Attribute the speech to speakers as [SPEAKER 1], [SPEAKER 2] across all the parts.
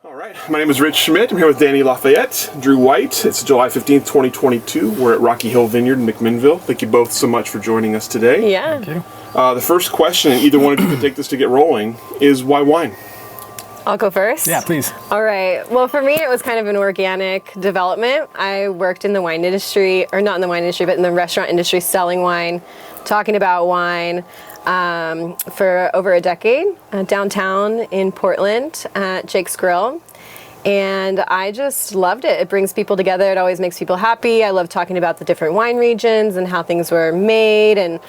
[SPEAKER 1] All right, my name is Rich Schmidt. I'm here with Danie Lafayette, Drew White. It's July 15th, 2022. We're at Rocky Hill Vineyard in McMinnville. Thank you both so much for joining us today.
[SPEAKER 2] Yeah.
[SPEAKER 3] Thank you.
[SPEAKER 1] The first question, and either one of you can take this to get rolling, is why wine?
[SPEAKER 2] I'll go first.
[SPEAKER 3] Yeah, please.
[SPEAKER 2] All right. Well, for me, it was kind of an organic development. I worked in the wine industry, or not in the wine industry, but in the restaurant industry, selling wine, talking about wine for over a decade downtown in Portland at Jake's Grill. And I just loved it. It brings people together. It always makes people happy. I love talking about the different wine regions and how things were made and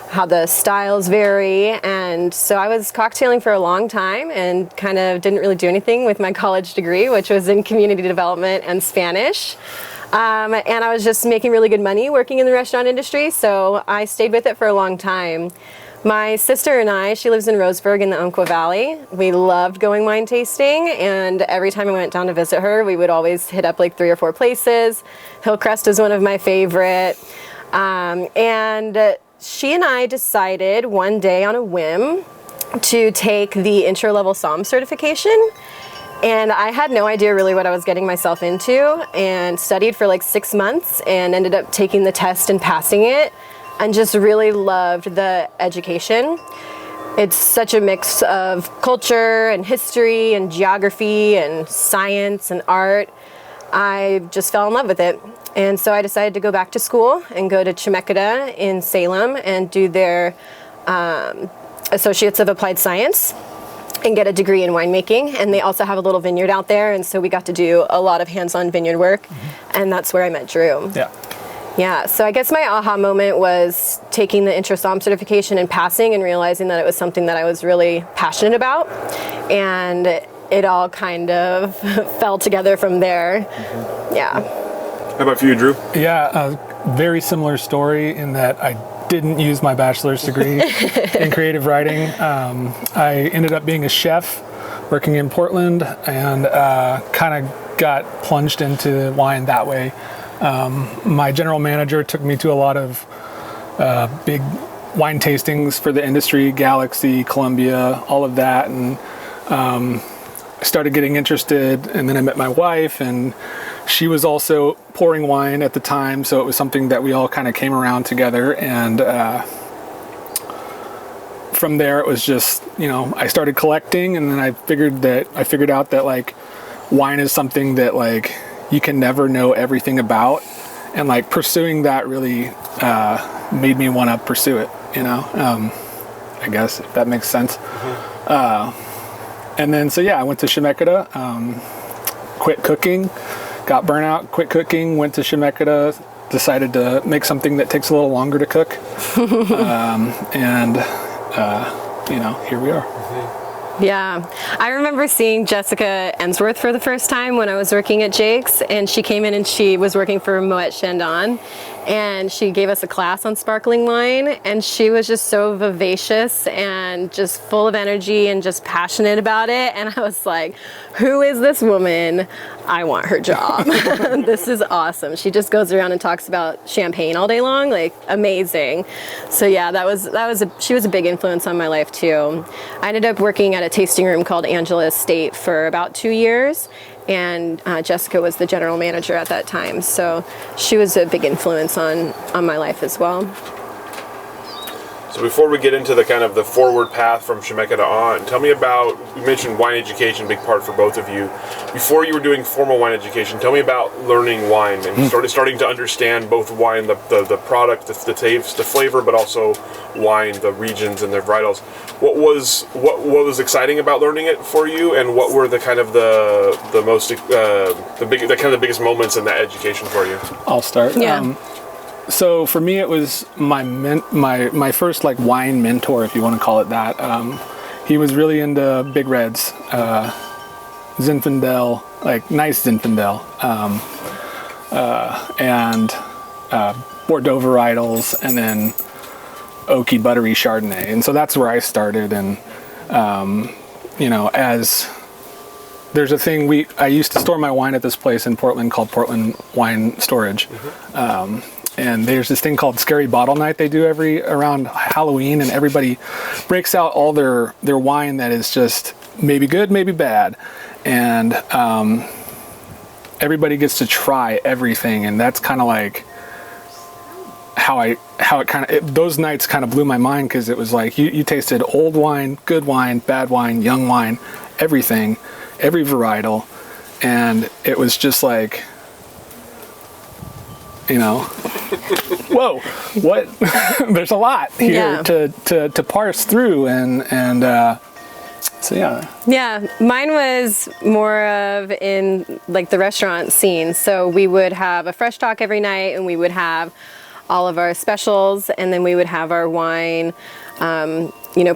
[SPEAKER 2] how the styles vary. And so I was cocktailing for a long time and kind of didn't really do anything with my college degree, which was in community development and Spanish. And I was just making really good money working in the restaurant industry, so I stayed with it for a long time. My sister and I, she lives in Roseburg in the Umpqua Valley. We loved going wine tasting, and every time I went down to visit her, we would always hit up like 3 or 4 places. Hillcrest is one of my favorite. And she and I decided one day on a whim to take the intro level somm certification. And I had no idea really what I was getting myself into, and studied for like 6 months and ended up taking the test and passing it, and just really loved the education. It's such a mix of culture and history and geography and science and art. I just fell in love with it. And so I decided to go back to school and go to Chemeketa in Salem and do their Associates of Applied Science and get a degree in winemaking. And they also have a little vineyard out there, and so we got to do a lot of hands-on vineyard work, and that's where I met Drew. Yeah, so I guess my aha moment was taking the Intro Somm certification and passing and realizing that it was something that I was really passionate about, and it all kind of fell together from there. Yeah.
[SPEAKER 1] How about for you, Drew?
[SPEAKER 3] Yeah, a very similar story in that I didn't use my bachelor's degree in creative writing. I ended up being a chef working in Portland, and kind of got plunged into wine that way. My general manager took me to a lot of big wine tastings for the industry, Galaxy, Columbia, all of that, and I started getting interested, and then I met my wife, and she was also pouring wine at the time, so it was something that we all kind of came around together, and from there it was just, I started collecting, and then I figured out that like wine is something that like you can never know everything about, and like pursuing that really made me want to pursue it, I guess, if that makes sense. And then, so yeah, I went to Chemeketa, quit cooking, got burnout, quit cooking, went to Chemeketa, decided to make something that takes a little longer to cook. Here we are.
[SPEAKER 2] Yeah, I remember seeing Jessica Ensworth for the first time when I was working at Jake's, and she came in and she was working for Moet Chandon, and she gave us a class on sparkling wine, and she was just so vivacious and just full of energy and just passionate about it, and I was like, who is this woman? I want her job. This is awesome. She just goes around and talks about champagne all day long, like amazing. So yeah, she was a big influence on my life too. I ended up working at a tasting room called Angela Estate for about 2 years, and Jessica was the general manager at that time, so she was a big influence on my life as well.
[SPEAKER 1] So before we get into the kind of the forward path from Chemeketa on, tell me about, you mentioned wine education, big part for both of you. Before you were doing formal wine education, tell me about learning wine and starting to understand both wine, the product, the taste, the flavor, but also wine, the regions and the varietals. What was exciting about learning it for you, and what were the kind of the most the biggest moments in that education for you?
[SPEAKER 3] I'll start.
[SPEAKER 2] Yeah.
[SPEAKER 3] So for me, it was my first like wine mentor, if you want to call it that. He was really into big reds, Zinfandel, like nice Zinfandel, and Bordeaux varietals, and then oaky, buttery Chardonnay. And so that's where I started. And as there's a thing, I used to store my wine at this place in Portland called Portland Wine Storage. And there's this thing called Scary Bottle Night they do around Halloween, and everybody breaks out all their wine that is just maybe good, maybe bad. and everybody gets to try everything, and that's kind of like those nights kind of blew my mind, because it was like you tasted old wine, good wine, bad wine, young wine, everything, every varietal, and it was just like, whoa, what? There's a lot here to parse through, and so yeah.
[SPEAKER 2] Yeah, mine was more of in like the restaurant scene. So we would have a fresh talk every night, and we would have all of our specials, and then we would have our wine,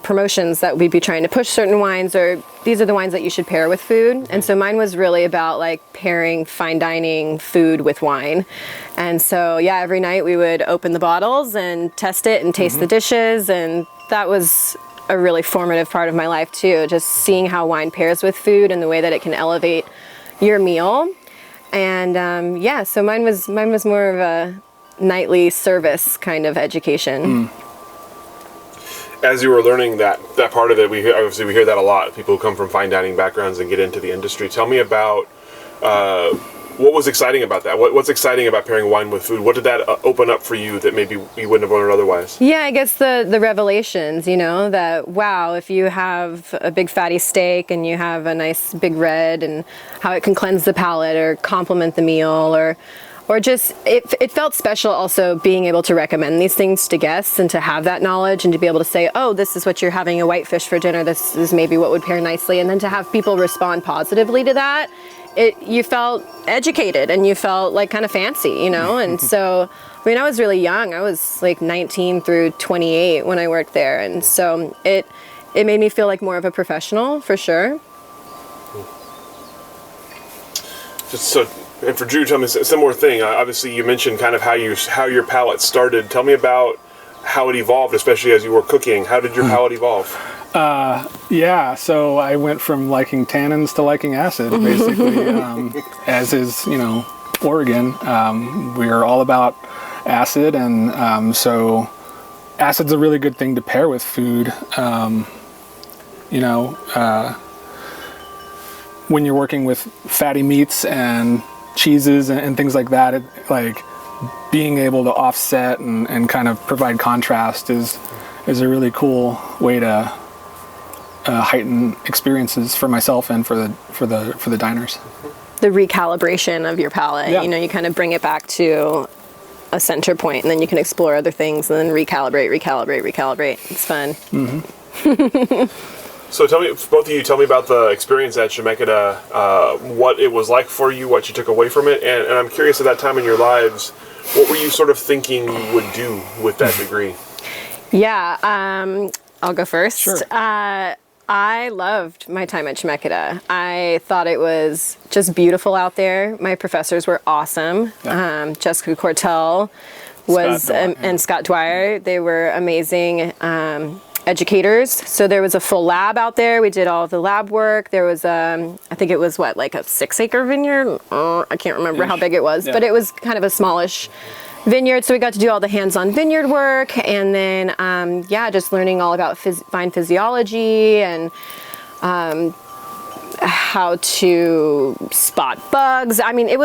[SPEAKER 2] promotions that we'd be trying to push certain wines, or these are the wines that you should pair with food. And so mine was really about like pairing fine dining food with wine. And so yeah, every night we would open the bottles and test it and taste the dishes, and that was a really formative part of my life too, just seeing how wine pairs with food and the way that it can elevate your meal. And so mine was more of a nightly service kind of education.
[SPEAKER 1] As you were learning that part of it, we hear that a lot. People who come from fine dining backgrounds and get into the industry. Tell me about what was exciting about that? What's exciting about pairing wine with food? What did that open up for you that maybe you wouldn't have learned otherwise?
[SPEAKER 2] Yeah, I guess the revelations, that wow, if you have a big fatty steak and you have a nice big red, and how it can cleanse the palate or complement the meal, or just it felt special also being able to recommend these things to guests and to have that knowledge and to be able to say, oh, this is what you're having a whitefish for dinner, this is maybe what would pair nicely, and then to have people respond positively to that. You felt educated and you felt like kind of fancy, and so I was really young. I was like 19 through 28 when I worked there, and so it made me feel like more of a professional for sure.
[SPEAKER 1] And for Drew, tell me a similar thing. Obviously, you mentioned kind of how your palate started. Tell me about how it evolved, especially as you were cooking. How did your palate evolve?
[SPEAKER 3] So I went from liking tannins to liking acid, basically. As is, Oregon. We're all about acid, and so acid's a really good thing to pair with food. When you're working with fatty meats and cheeses and things like that, being able to offset and kind of provide contrast is a really cool way to heighten experiences for myself and for the diners.
[SPEAKER 2] The recalibration of your palate, you kind of bring it back to a center point, and then you can explore other things and then recalibrate. It's fun.
[SPEAKER 1] So both of you tell me about the experience at Schmidt, what it was like for you, what you took away from it, and I'm curious, at that time in your lives, what were you sort of thinking you would do with that degree?
[SPEAKER 2] Yeah, I'll go first.
[SPEAKER 3] Sure.
[SPEAKER 2] I loved my time at Schmidt. I thought it was just beautiful out there. My professors were awesome. Yeah. Jessica Cortell and Scott Dwyer, they were amazing educators. So there was a full lab out there. We did all of the lab work. There was, I think it was like a 6-acre vineyard? I can't remember how big it was, but it was kind of a smallish vineyard. So we got to do all the hands-on vineyard work, and then, just learning all about vine physiology and how to spot bugs. It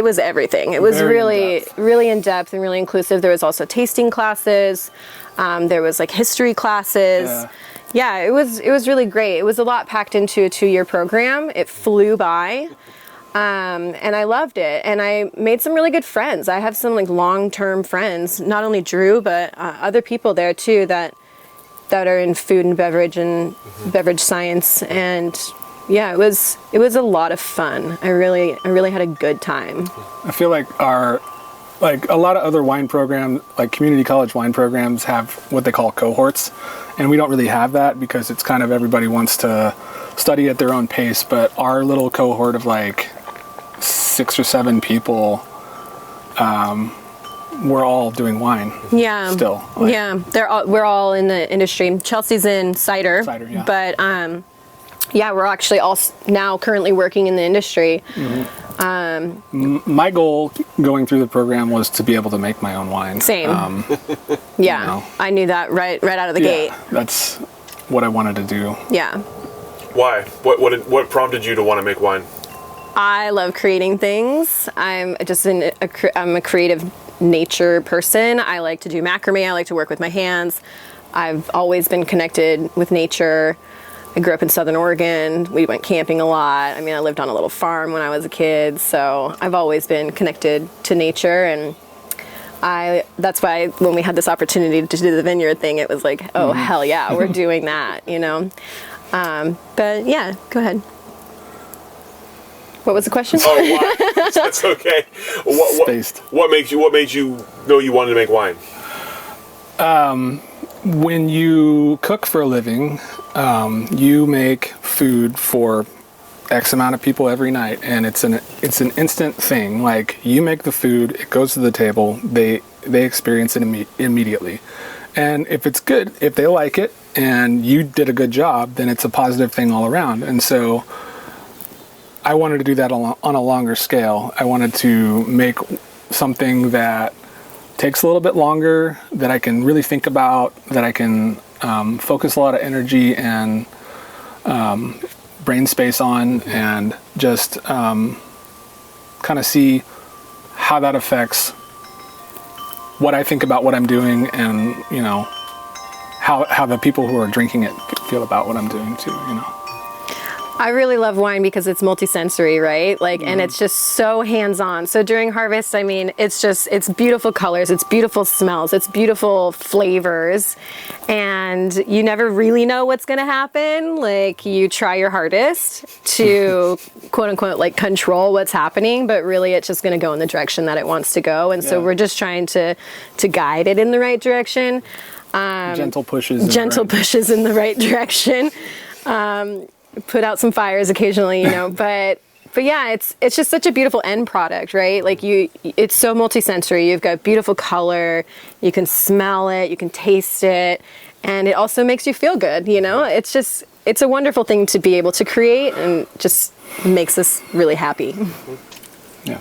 [SPEAKER 2] was everything. It was really in-depth and really inclusive. There was also tasting classes. There was history classes. Yeah, it was really great. It was a lot packed into a 2-year program. It flew by. And I loved it. And I made some really good friends. I have some long-term friends, not only Drew, but other people there too that are in food and beverage and beverage science. And yeah, it was a lot of fun. I really had a good time.
[SPEAKER 3] I feel like a lot of other wine programs, like community college wine programs, have what they call cohorts, and we don't really have that because it's kind of everybody wants to study at their own pace. But our little cohort of 6 or 7 people, we're all doing wine.
[SPEAKER 2] Yeah.
[SPEAKER 3] Still.
[SPEAKER 2] We're all in the industry. Chelsea's in cider.
[SPEAKER 3] Cider, yeah.
[SPEAKER 2] But we're actually all now currently working in the industry.
[SPEAKER 3] My goal going through the program was to be able to make my own wine.
[SPEAKER 2] Same. I knew that right out of the gate.
[SPEAKER 3] That's what I wanted to do.
[SPEAKER 2] Yeah.
[SPEAKER 1] Why? What prompted you to want to make wine?
[SPEAKER 2] I love creating things. I'm a creative nature person. I like to do macrame. I like to work with my hands. I've always been connected with nature. I grew up in Southern Oregon. We went camping a lot. I mean, I lived on a little farm when I was a kid, so I've always been connected to nature, and that's why when we had this opportunity to do the vineyard thing, it was like, oh, hell yeah, we're doing that, you know? But yeah, go ahead. What was the question?
[SPEAKER 1] Oh, why? That's okay. What made you know you wanted to make wine?
[SPEAKER 3] When you cook for a living, you make food for X amount of people every night, and it's an instant thing. Like, you make the food, it goes to the table, they experience it immediately. And if it's good, if they like it, and you did a good job, then it's a positive thing all around. And so I wanted to do that on a longer scale. I wanted to make something that takes a little bit longer, that I can really think about, that I can focus a lot of energy and brain space on, and just kind of see how that affects what I think about what I'm doing, and, you know, how the people who are drinking it feel about what I'm doing too, you know.
[SPEAKER 2] I really love wine because it's multisensory, right? Like, and it's just so hands-on. So during harvest, I mean, it's beautiful colors, it's beautiful smells, it's beautiful flavors, and you never really know what's gonna happen. Like, you try your hardest to quote unquote like control what's happening, but really it's just gonna go in the direction that it wants to go. And so we're just trying to guide it in the right direction.
[SPEAKER 3] Gentle pushes
[SPEAKER 2] in the right direction. Put out some fires occasionally, you know, but yeah, it's just such a beautiful end product, right? Like, it's so multisensory. You've got beautiful color, you can smell it, you can taste it, and it also makes you feel good, you know? It's a wonderful thing to be able to create, and just makes us really happy.
[SPEAKER 3] Yeah.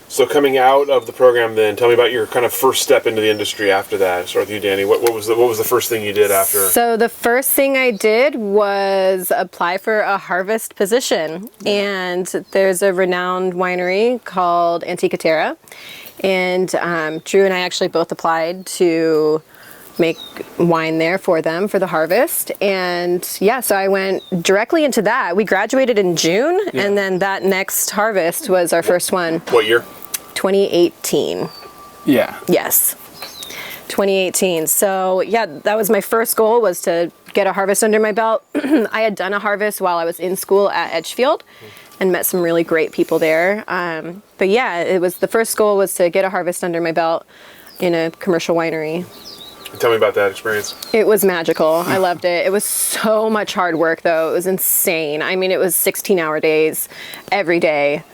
[SPEAKER 1] So coming out of the program, then tell me about your kind of first step into the industry after that. Start with you, Danie. What was the first thing you did after?
[SPEAKER 2] So the first thing I did was apply for a harvest position, and there's a renowned winery called Antica Terra, and Drew and I actually both applied to make wine there for them for the harvest. And yeah, so I went directly into that. We graduated in June, and then that next harvest was our first one.
[SPEAKER 1] What year?
[SPEAKER 2] 2018.
[SPEAKER 3] Yeah.
[SPEAKER 2] Yes. 2018. So yeah, that was my first goal, was to get a harvest under my belt. I had done a harvest while I was in school at Edgefield and met some really great people there. But yeah, the first goal was to get a harvest under my belt in a commercial winery.
[SPEAKER 1] Tell me about that experience.
[SPEAKER 2] It was magical. I loved it. It was so much hard work, though. It was insane. I mean, it was 16-hour days every day.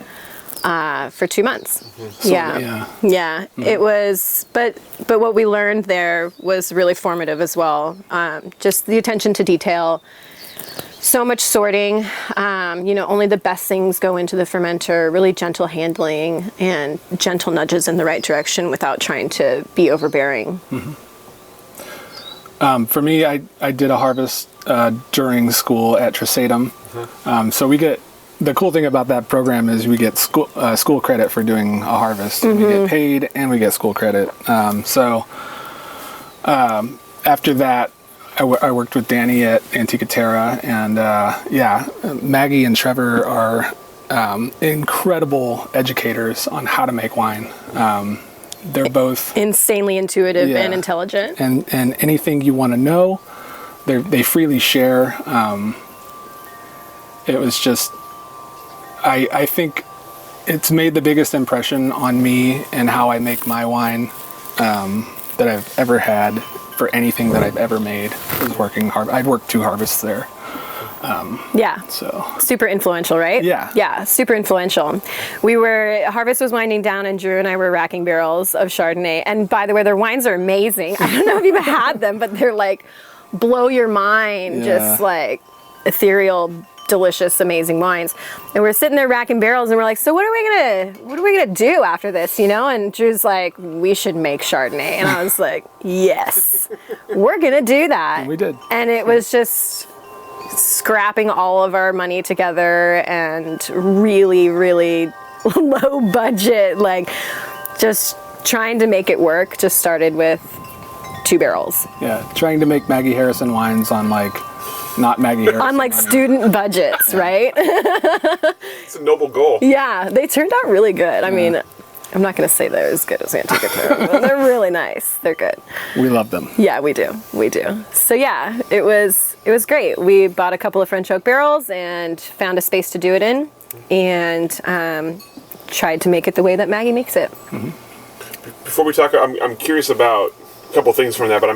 [SPEAKER 2] For 2 months.
[SPEAKER 3] So, yeah.
[SPEAKER 2] It was, but what we learned there was really formative as well. Just the attention to detail, so much sorting, you know, only the best things go into the fermenter, really gentle handling and gentle nudges in the right direction without trying to be overbearing.
[SPEAKER 3] For me, I did a harvest during school at Trisatum. So the cool thing about that program is we get school credit for doing a harvest. We get paid and we get school credit. So after that, I worked with Danie at Antica Terra, and Maggie and Trevor are incredible educators on how to make wine. They're both
[SPEAKER 2] insanely intuitive and intelligent.
[SPEAKER 3] And anything you want to know, they freely share. It was just, I think it's made the biggest impression on me and how I make my wine that I've ever had for anything that I've ever made. Was working hard. I've worked 2 harvests there.
[SPEAKER 2] So super influential, right?
[SPEAKER 3] Yeah,
[SPEAKER 2] super influential. Harvest was winding down, and Drew and I were racking barrels of Chardonnay. And by the way, their wines are amazing. I don't know if you've had them, but they're like blow your mind, just like ethereal, delicious, amazing wines. And we're sitting there racking barrels, and we're like, so what are we gonna do after this, you know? And Drew's like, we should make Chardonnay. And I was like, yes, we're gonna do that.
[SPEAKER 3] And we did.
[SPEAKER 2] And it was just scrapping all of our money together and really, really low budget, like just trying to make it work, just started with 2 barrels.
[SPEAKER 3] Yeah, trying to make Maggie Harrison wines on like, not Maggie Harrison.
[SPEAKER 2] On like student budgets, right?
[SPEAKER 1] It's a noble goal.
[SPEAKER 2] Yeah, they turned out really good. I mean, I'm not going to say they're as good as Antique Terroir, but they're really nice. They're good.
[SPEAKER 3] We love them.
[SPEAKER 2] Yeah, we do. We do. So yeah, it was great. We bought a couple of French oak barrels and found a space to do it in, and tried to make it the way that Maggie makes it.
[SPEAKER 3] Mm-hmm.
[SPEAKER 1] Before we talk, I'm curious about a couple things from that, but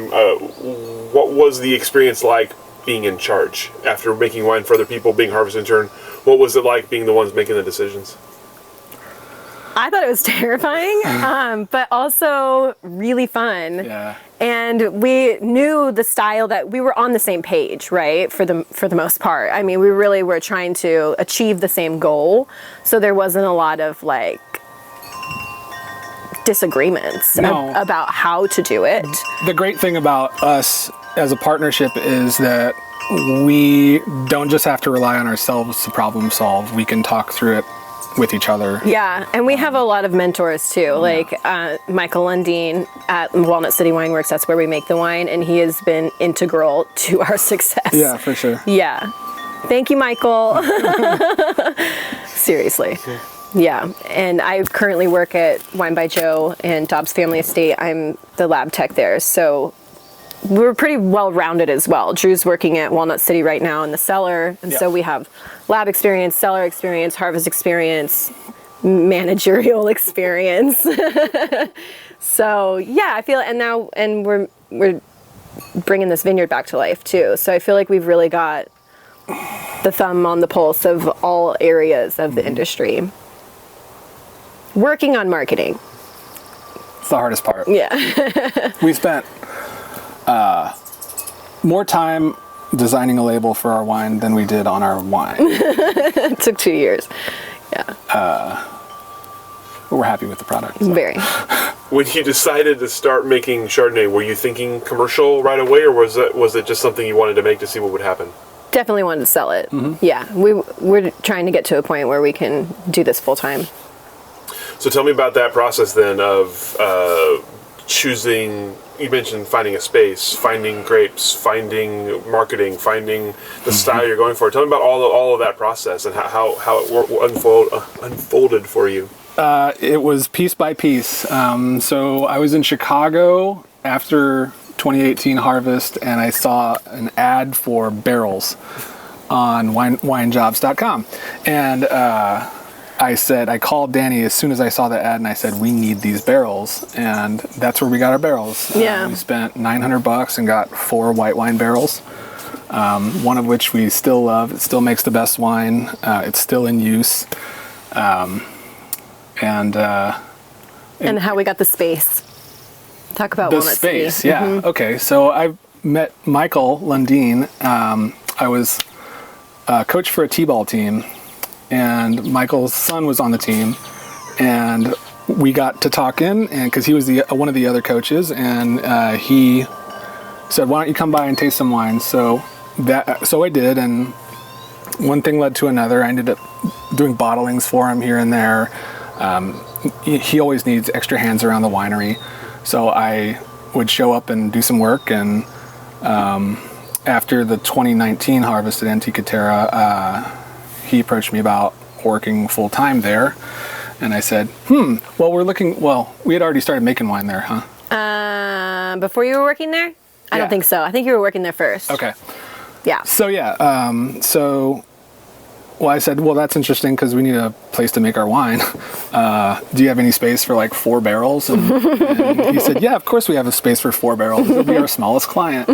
[SPEAKER 1] what was the experience like being in charge after making wine for other people, being harvest intern? What was it like being the ones making the decisions?
[SPEAKER 2] I thought it was terrifying, but also really fun.
[SPEAKER 3] Yeah.
[SPEAKER 2] And we knew the style that we were on the same page, right? For the most part. I mean, we really were trying to achieve the same goal. So there wasn't a lot of like disagreements about how to do it.
[SPEAKER 3] The great thing about us as a partnership is that we don't just have to rely on ourselves to problem solve. We can talk through it with each other.
[SPEAKER 2] Yeah, and we have a lot of mentors too, like Michael Lundeen at Walnut City Wineworks. That's where we make the wine, and he has been integral to our success.
[SPEAKER 3] Yeah, for sure.
[SPEAKER 2] Yeah. Thank you, Michael. Seriously. Yeah, and I currently work at Wine by Joe and Dobbes Family Estate. I'm the lab tech there, so we're pretty well-rounded as well. Drew's working at Walnut City right now in the cellar, and so we have lab experience, cellar experience, harvest experience, managerial experience. So yeah, I feel, and we're bringing this vineyard back to life too. So I feel like we've really got the thumb on the pulse of all areas of the industry. Working on marketing.
[SPEAKER 3] It's the hardest part.
[SPEAKER 2] Yeah.
[SPEAKER 3] We spent more time designing a label for our wine than we did on our wine.
[SPEAKER 2] It took 2 years. Yeah.
[SPEAKER 3] But we're happy with the product. So.
[SPEAKER 2] Very.
[SPEAKER 1] When you decided to start making Chardonnay, were you thinking commercial right away, or was it just something you wanted to make to see what would happen?
[SPEAKER 2] Definitely wanted to sell it. Mm-hmm. Yeah. We're trying to get to a point where we can do this full time.
[SPEAKER 1] So tell me about that process then of choosing. You mentioned finding a space, finding grapes, finding marketing, finding the style you're going for. Tell me about all of that process and how it unfolded for you.
[SPEAKER 3] It was piece by piece. So I was in Chicago after 2018 harvest, and I saw an ad for barrels on winejobs.com. And I called Danie as soon as I saw the ad, and I said, we need these barrels. And that's where we got our barrels.
[SPEAKER 2] Yeah.
[SPEAKER 3] We spent $900 and got 4 white wine barrels, one of which we still love. It still makes the best wine. It's still in use. And
[SPEAKER 2] how we got the space. Talk about
[SPEAKER 3] the
[SPEAKER 2] Walnut
[SPEAKER 3] space,
[SPEAKER 2] City.
[SPEAKER 3] yeah.
[SPEAKER 2] Mm-hmm.
[SPEAKER 3] Okay, so I met Michael Lundeen. I was a coach for a t-ball team, and Michael's son was on the team, and we got to talking, and because he was one of the other coaches, and he said, "Why don't you come by and taste some wine?" So I did, and one thing led to another. I ended up doing bottlings for him here and there. He always needs extra hands around the winery, so I would show up and do some work. And after the 2019 harvest at Antique Terroir, he approached me about working full time there, and I said, well, we had already started making wine there, huh?
[SPEAKER 2] Before you were working there? I don't think so. I think you were working there first.
[SPEAKER 3] Okay.
[SPEAKER 2] Yeah.
[SPEAKER 3] So I said, well, that's interesting because we need a place to make our wine. Do you have any space for like 4 barrels? And he said, yeah, of course we have a space for 4 barrels. It'll be our smallest client.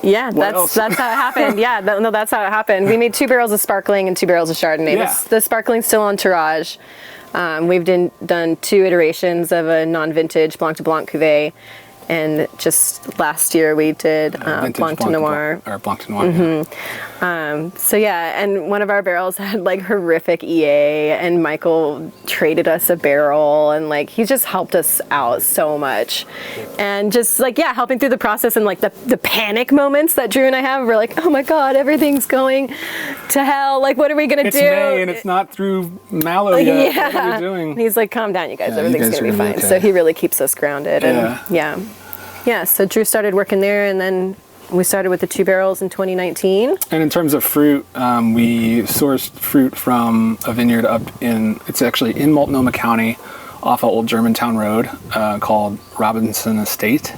[SPEAKER 2] Yeah, that's how it happened. Yeah, that's how it happened. We made 2 barrels of sparkling and 2 barrels of Chardonnay.
[SPEAKER 3] Yeah.
[SPEAKER 2] The sparkling's still on tirage. We've done 2 iterations of a non-vintage Blanc de Blanc cuvée, And just last year we did Blanc de Noir.
[SPEAKER 3] Or Blanc de Noir.
[SPEAKER 2] So yeah, and one of our barrels had like horrific EA, and Michael traded us a barrel, and like he just helped us out so much. And just like, yeah, helping through the process, and like the panic moments that Drew and I have, we're like, oh my God, everything's going to hell. Like, what are we gonna do?
[SPEAKER 3] It's May and it's not through mallow yet.
[SPEAKER 2] Yeah.
[SPEAKER 3] What are we doing?
[SPEAKER 2] And he's like, calm down, you guys, everything's gonna be fine.
[SPEAKER 3] Okay.
[SPEAKER 2] So he really keeps us grounded. And yeah, so Drew started working there, and then we started with the 2 barrels in 2019.
[SPEAKER 3] And in terms of fruit, we sourced fruit from a vineyard it's actually in Multnomah County off of Old Germantown Road called Robinson Estate.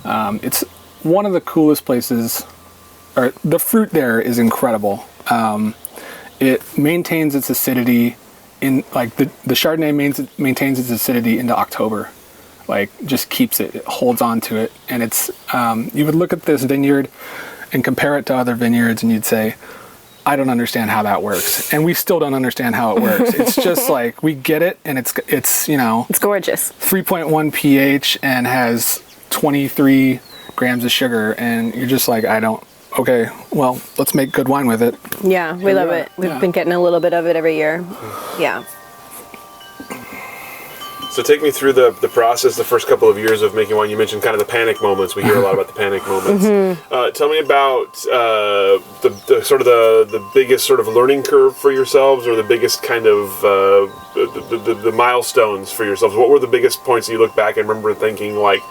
[SPEAKER 3] It's one of the coolest places, or the fruit there is incredible. It maintains its acidity in, like the Chardonnay maintains its acidity into October. Like, just keeps it holds on to it. And it's, you would look at this vineyard and compare it to other vineyards and you'd say, I don't understand how that works. And we still don't understand how it works. It's just like, we get it, and it's you know.
[SPEAKER 2] It's gorgeous.
[SPEAKER 3] 3.1 pH and has 23 grams of sugar. And you're just like, okay, well, let's make good wine with it.
[SPEAKER 2] Yeah, we love it. We've been getting a little bit of it every year. Yeah.
[SPEAKER 1] So take me through the process, the first couple of years of making wine. You mentioned kind of the panic moments. We hear a lot about the panic moments. Tell me about the biggest sort of learning curve for yourselves, or the biggest kind of the milestones for yourselves. What were the biggest points that you look back and remember thinking, like,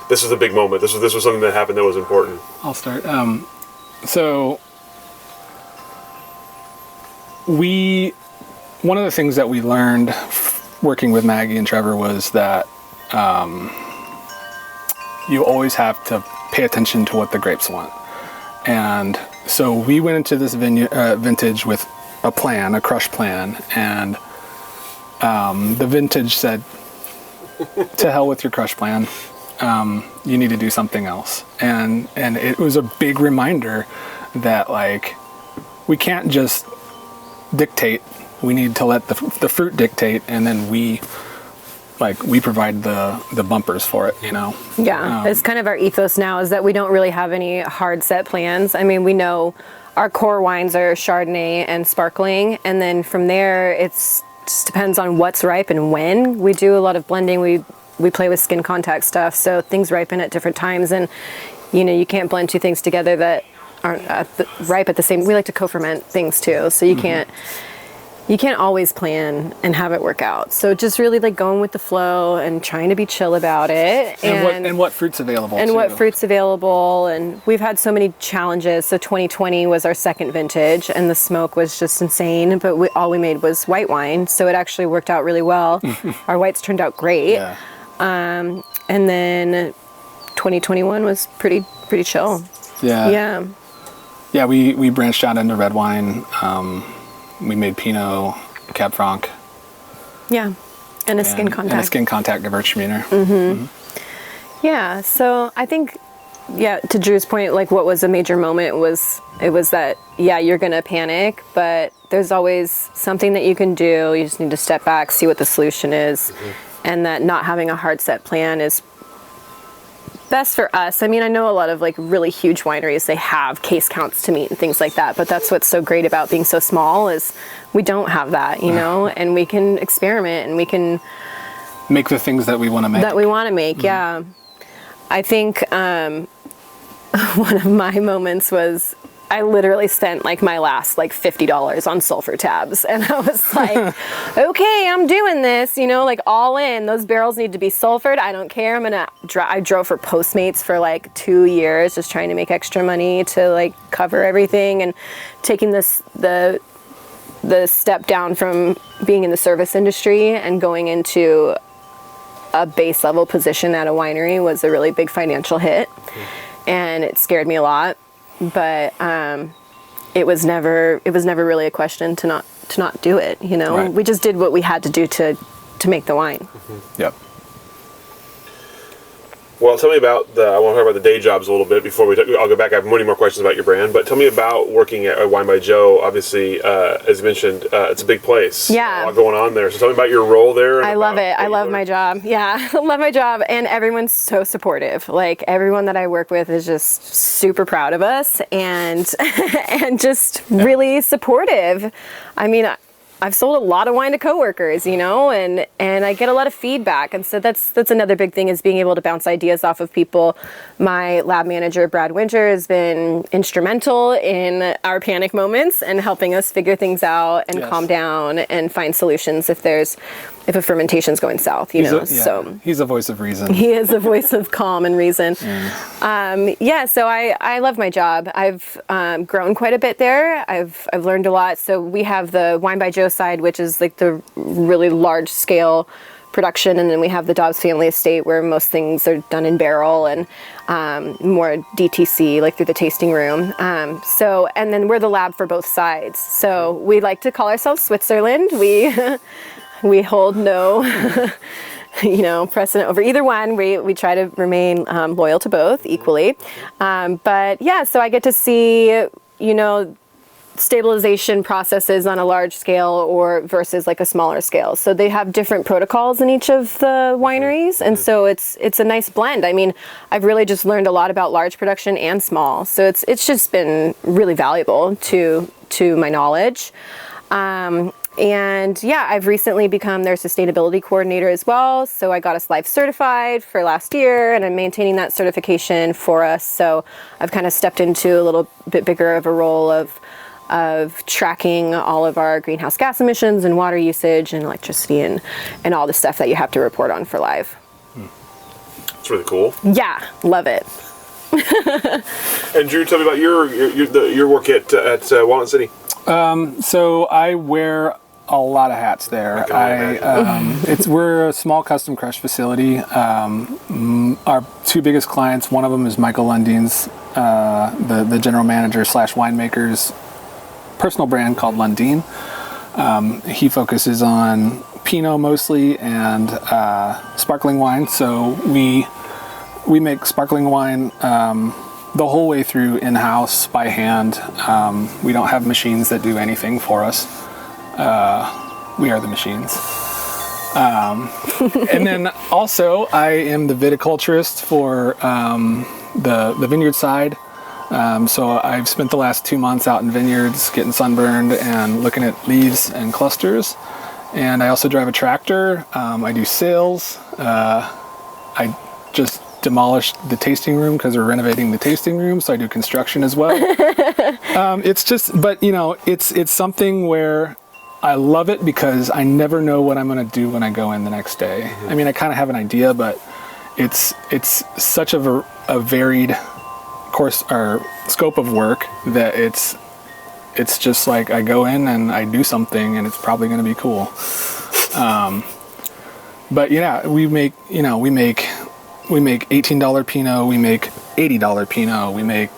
[SPEAKER 1] this was a big moment. This was something that happened that was important.
[SPEAKER 3] I'll start. So one of the things that we learned working with Maggie and Trevor was that you always have to pay attention to what the grapes want. And so we went into this vintage with a crush plan, and the vintage said, to hell with your crush plan. You need to do something else. And it was a big reminder that, like, we can't just dictate. We need to let the fruit dictate, and then we provide the bumpers for it, you know?
[SPEAKER 2] Yeah, it's kind of our ethos now, is that we don't really have any hard set plans. I mean, we know our core wines are Chardonnay and sparkling, and then from there, it just depends on what's ripe and when. We do a lot of blending. We play with skin contact stuff, so things ripen at different times, and you know, you can't blend 2 things together that aren't ripe at the same. We like to co-ferment things too, so you can't always plan and have it work out. So just really like going with the flow and trying to be chill about it.
[SPEAKER 3] And what fruit's available.
[SPEAKER 2] And what fruit's available. And we've had so many challenges. So 2020 was our second vintage, and the smoke was just insane. But all we made was white wine, so it actually worked out really well. Our whites turned out great.
[SPEAKER 3] Yeah.
[SPEAKER 2] And then 2021 was pretty chill.
[SPEAKER 3] Yeah. Yeah, we branched out into red wine. We made Pinot, Cab Franc.
[SPEAKER 2] Yeah, and a skin contact.
[SPEAKER 3] And a skin contact Gewürztraminer.
[SPEAKER 2] Yeah, so I think, to Drew's point, like, what was a major moment was that, you're going to panic, but there's always something that you can do. You just need to step back, see what the solution is, and that not having a hard set plan is best for us. I mean, I know a lot of like really huge wineries, they have case counts to meet and things like that, but that's what's so great about being so small is we don't have that, you know, and we can experiment and we can
[SPEAKER 3] make the things that we want to make.
[SPEAKER 2] Yeah. I think one of my moments was I literally spent like my last like $50 on sulfur tabs, and I was like, okay, I'm doing this, you know, like all in. Those barrels need to be sulfured. I don't care. I drove for Postmates for like 2 years, just trying to make extra money to like cover everything, and taking the step down from being in the service industry and going into a base level position at a winery was a really big financial hit, and it scared me a lot. But it was never really a question to not do it, you know.
[SPEAKER 3] Right.
[SPEAKER 2] We just did what we had to do to make the wine.
[SPEAKER 3] Yep.
[SPEAKER 1] Well, tell me about I want to talk about the day jobs a little bit before I'll go back. I have many more questions about your brand, but tell me about working at Wine by Joe. Obviously, as you mentioned, it's a big place.
[SPEAKER 2] Yeah.
[SPEAKER 1] A lot going on there. So tell me about your role there.
[SPEAKER 2] I love it. I love my job. Yeah, I love my job. And everyone's so supportive. Like, everyone that I work with is just super proud of us and, and just really supportive. I mean, I've sold a lot of wine to coworkers, you know, and I get a lot of feedback. And so that's another big thing, is being able to bounce ideas off of people. My lab manager, Brad Winter, has been instrumental in our panic moments and helping us figure things out and calm down and find solutions if a fermentation's going south, you know. So
[SPEAKER 3] he's a voice of reason.
[SPEAKER 2] He is a voice of calm and reason. So I love my job. I've grown quite a bit there. I've learned a lot. So we have the Wine by Joe side, which is like the really large scale production, and then we have the Dobbes family estate, where most things are done in barrel and more DTC, like through the tasting room. And then we're the lab for both sides. So we like to call ourselves Switzerland. We hold no, precedent over either one. We try to remain loyal to both equally. But yeah, so I get to see, stabilization processes on a large scale or versus like a smaller scale. So they have different protocols in each of the wineries. And so it's a nice blend. I mean, I've really just learned a lot about large production and small. So it's just been really valuable to my knowledge. And yeah, I've recently become their sustainability coordinator as well. So I got us life certified for last year, and I'm maintaining that certification for us. So I've kind of stepped into a little bit bigger of a role of tracking all of our greenhouse gas emissions and water usage and electricity and all the stuff that you have to report on for live.
[SPEAKER 1] It's really cool.
[SPEAKER 2] Yeah, love it.
[SPEAKER 3] And
[SPEAKER 1] Drew, tell me about your work at Walnut City.
[SPEAKER 3] So I wear a lot of hats there. We're a small custom crush facility. Our two biggest clients, one of them is Michael Lundin's, the general manager / winemaker's personal brand called Lundin. He focuses on Pinot mostly and sparkling wine. So we make sparkling wine the whole way through in-house by hand. We don't have machines that do anything for us. We are the machines. And then also I am the viticulturist for the Vineyard side. So I've spent the last 2 months out in vineyards getting sunburned and looking at leaves and clusters. And I also drive a tractor. I do sales. I just demolished the tasting room because we're renovating the tasting room, so I do construction as well. It's something where I love it because I never know what I'm going to do when I go in the next day. Mm-hmm. I mean, I kind of have an idea, but it's such a varied course or scope of work that it's just like I go in and I do something and it's probably going to be cool. But yeah, we make $18 Pinot, we make $80 Pinot, we make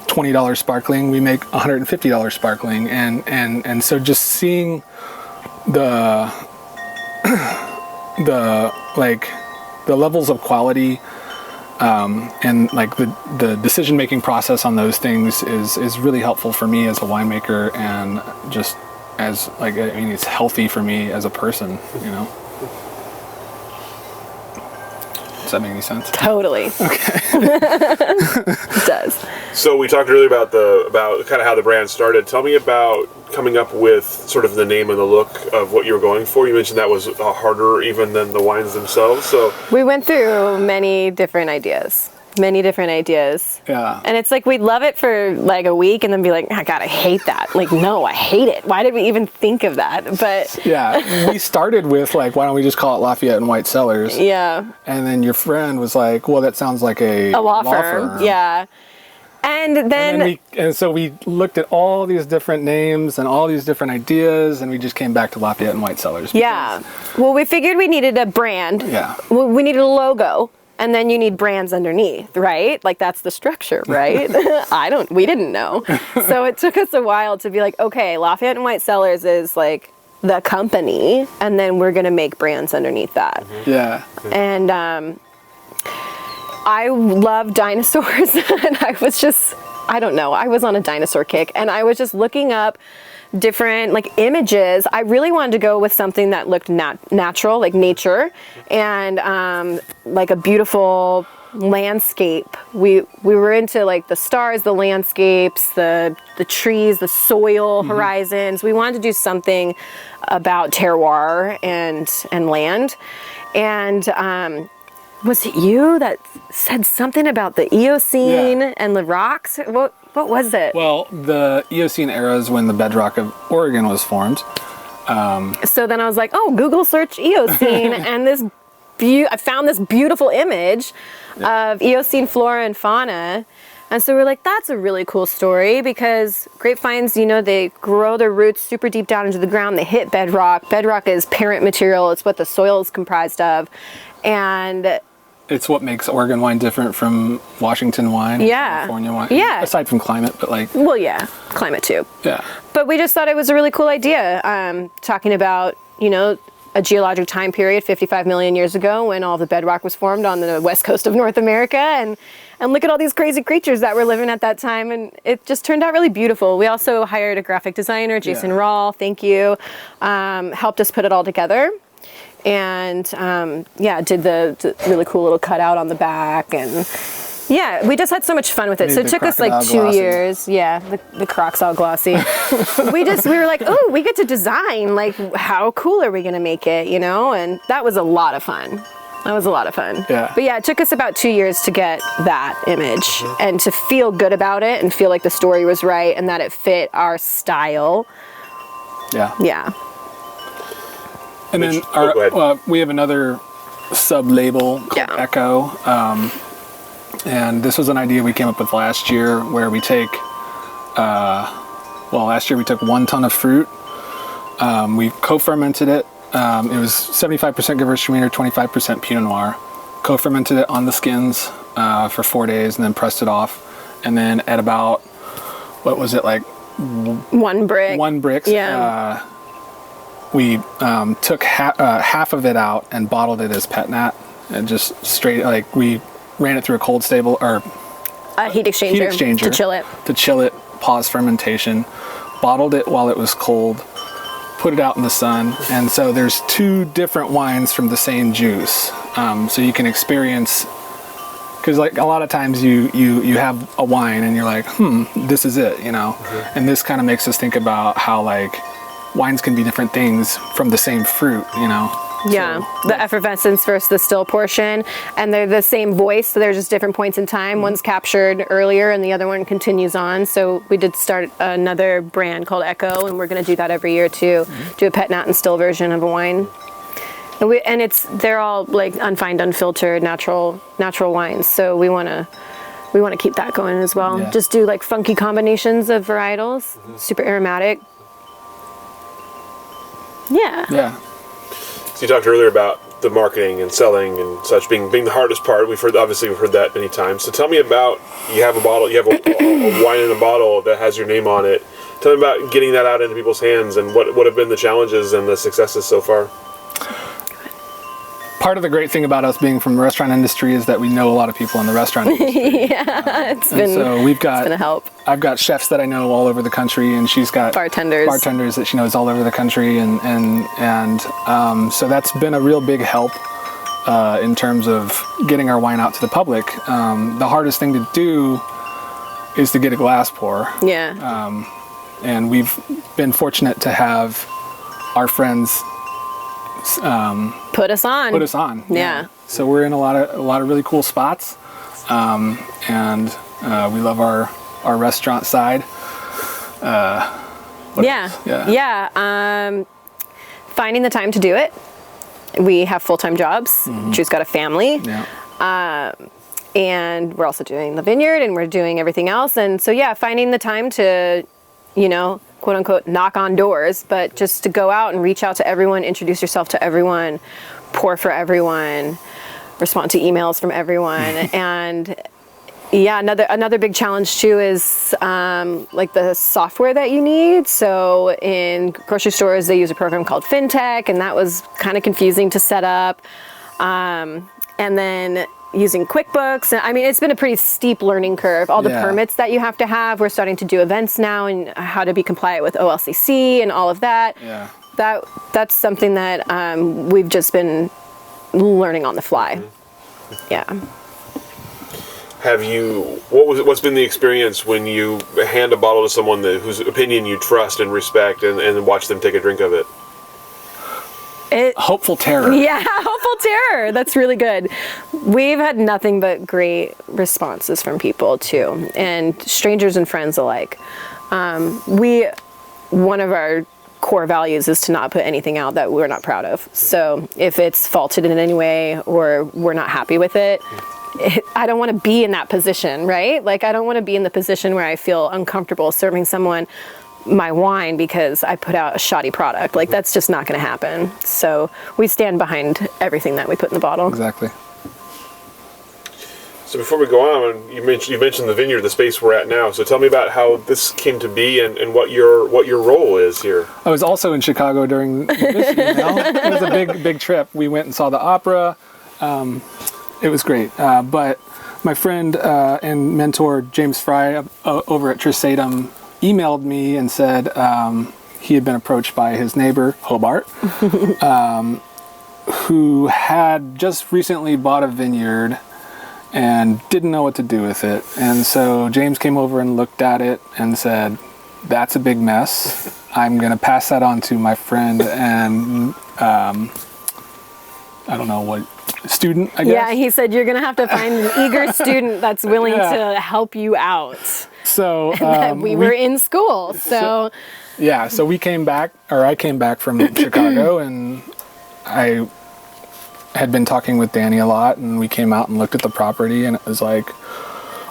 [SPEAKER 3] $20 sparkling, we make $150 sparkling, and so just seeing the levels of quality and like the decision making process on those things is really helpful for me as a winemaker, and just as it's healthy for me as a person, Does that make any sense? Totally.
[SPEAKER 2] Okay. It does.
[SPEAKER 1] So we talked earlier about kind of how the brand started. Tell me about coming up with sort of the name and the look of what you were going for. You mentioned that was harder even than the wines themselves. So
[SPEAKER 2] we went through many different ideas. Yeah. And it's like we'd love it for like a week and then be like, oh, God, I hate that. Like, no, I hate it. Why did we even think of that? But
[SPEAKER 3] yeah, we started with like, why don't we just call it Lafayette and White Cellars?
[SPEAKER 2] Yeah.
[SPEAKER 3] And then your friend was like, well, that sounds like a
[SPEAKER 2] law firm. Yeah. And
[SPEAKER 3] so we looked at all these different names and all these different ideas, and we just came back to Lafayette and White Cellars.
[SPEAKER 2] Yeah. Well, we figured we needed a brand.
[SPEAKER 3] Yeah.
[SPEAKER 2] We needed a logo. And then you need brands underneath, right? Like that's the structure, right? We didn't know. So it took us a while to be like, okay, Lafayette and White Cellars is like the company, and then we're going to make brands underneath that.
[SPEAKER 3] Yeah.
[SPEAKER 2] And I love dinosaurs, and I don't know, I was on a dinosaur kick, and I was just looking up different like images. I really wanted to go with something that looked natural, like nature, and like a beautiful landscape. We were into like the stars, the landscapes, the trees, the soil, horizons. We wanted to do something about terroir and land. And was it you that said something about the Eocene and the rocks? What was it?
[SPEAKER 3] Well, the Eocene era is when the bedrock of Oregon was formed.
[SPEAKER 2] So then I was like, oh, Google search Eocene, and I found this beautiful image of Eocene flora and fauna. And so we're like, that's a really cool story, because grapevines, they grow their roots super deep down into the ground. They hit bedrock. Bedrock is parent material. It's what the soil is comprised of. And
[SPEAKER 3] it's what makes Oregon wine different from Washington wine, California wine.
[SPEAKER 2] Yeah.
[SPEAKER 3] Aside from climate, but like.
[SPEAKER 2] Well, yeah, climate too.
[SPEAKER 3] Yeah.
[SPEAKER 2] But we just thought it was a really cool idea, talking about, a geologic time period 55 million years ago when all the bedrock was formed on the west coast of North America, and look at all these crazy creatures that were living at that time, and it just turned out really beautiful. We also hired a graphic designer, Jason Rawl, thank you, helped us put it all together, and did the really cool little cutout on the back, and we just had so much fun with it. So it took us like 2 years. Yeah, the Croc's all glossy. we were like, oh, we get to design. Like, how cool are we going to make it, And that was a lot of fun.
[SPEAKER 3] Yeah.
[SPEAKER 2] But yeah, it took us about 2 years to get that image and to feel good about it and feel like the story was right and that it fit our style.
[SPEAKER 3] Yeah.
[SPEAKER 2] Yeah.
[SPEAKER 3] And then we have another sub-label called Echo. And this was an idea we came up with last year, where we take, last year we took 1 ton of fruit. We co-fermented it. It was 75% Gewürztraminer, 25% Pinot Noir. Co-fermented it on the skins for 4 days, and then pressed it off. And then at about, what was it, like?
[SPEAKER 2] 1 brick.
[SPEAKER 3] 1 brick.
[SPEAKER 2] Yeah.
[SPEAKER 3] We took half of it out and bottled it as pet nat, and just straight, like, we ran it through a cold stable or
[SPEAKER 2] a heat exchanger to chill it, pause fermentation, bottled it while it was cold, put it out in the sun, and so there's 2 different wines from the same juice. So you can experience, because like a lot of times you have a wine and you're like, this is it, and this kind of makes us think about how like wines can be different things from the same fruit, Yeah, so, the effervescence versus the still portion, and they're the same voice, so they're just different points in time. One's captured earlier and the other one continues on. So we did start another brand called Echo, and we're going to do that every year too. Do a pet nat and still version of a wine. And they're all like unfined, unfiltered, natural wines. So we want to keep that going as well.
[SPEAKER 3] Yeah.
[SPEAKER 2] Just do like funky combinations of varietals, super aromatic. Yeah.
[SPEAKER 3] Yeah.
[SPEAKER 1] So you talked earlier about the marketing and selling and such being the hardest part. We've heard that many times. So tell me about, you have a bottle, you have a wine in a bottle that has your name on it. Tell me about getting that out into people's hands, and what have been the challenges and the successes so far.
[SPEAKER 3] Part of the great thing about us being from the restaurant industry is that we know a lot of people in the restaurant industry.
[SPEAKER 2] It's been a help.
[SPEAKER 3] I've got chefs that I know all over the country, and she's got bartenders that she knows all over the country, and so that's been a real big help in terms of getting our wine out to the public. The hardest thing to do is to get a glass pour.
[SPEAKER 2] Yeah.
[SPEAKER 3] And we've been fortunate to have our friends
[SPEAKER 2] put us on. Yeah.
[SPEAKER 3] So we're in a lot of really cool spots, and we love our restaurant side.
[SPEAKER 2] Finding the time to do it. We have full-time jobs. Drew's got a family.
[SPEAKER 3] Yeah.
[SPEAKER 2] And we're also doing the Vineyard, and we're doing everything else. And so finding the time to, quote unquote, knock on doors, but just to go out and reach out to everyone, introduce yourself to everyone, pour for everyone, respond to emails from everyone. And another big challenge too is like the software that you need. So in grocery stores, they use a program called FinTech, and that was kind of confusing to set up. And then using QuickBooks. And I mean, it's been a pretty steep learning curve. All the permits that you have to have. We're starting to do events now and how to be compliant with OLCC and all of that.
[SPEAKER 3] Yeah.
[SPEAKER 2] That's something that we've just been learning on the fly. Yeah.
[SPEAKER 1] What's been the experience when you hand a bottle to someone whose opinion you trust and respect and watch them take a drink of it?
[SPEAKER 3] Hopeful terror.
[SPEAKER 2] Yeah, hopeful terror. That's really good. We've had nothing but great responses from people too, and strangers and friends alike. One of our core values is to not put anything out that we're not proud of. So if it's faulted in any way or we're not happy with it, I don't want to be in that position, right? Like, I don't want to be in the position where I feel uncomfortable serving someone my wine because I put out a shoddy product. Like, that's just not going to happen. So we stand behind everything that we put in the bottle.
[SPEAKER 3] Exactly.
[SPEAKER 1] So before we go on, you mentioned the vineyard, the space we're at now. So tell me about how this came to be and what your role is here.
[SPEAKER 3] I was also in Chicago during this. It was a big trip. We went and saw the opera. It was great. But my friend and mentor, James Fry, over at Trisatum, emailed me and said he had been approached by his neighbor, Hobart, who had just recently bought a vineyard and didn't know what to do with it. And so James came over and looked at it and said, "That's a big mess. I'm going to pass that on to my friend and I don't know what student, I guess."
[SPEAKER 2] Yeah, he said, "You're going to have to find an eager student that's willing to help you out."
[SPEAKER 3] So
[SPEAKER 2] we were in school, so
[SPEAKER 3] we came back, or I came back from Chicago, and I had been talking with Danie a lot, and we came out and looked at the property, and it was like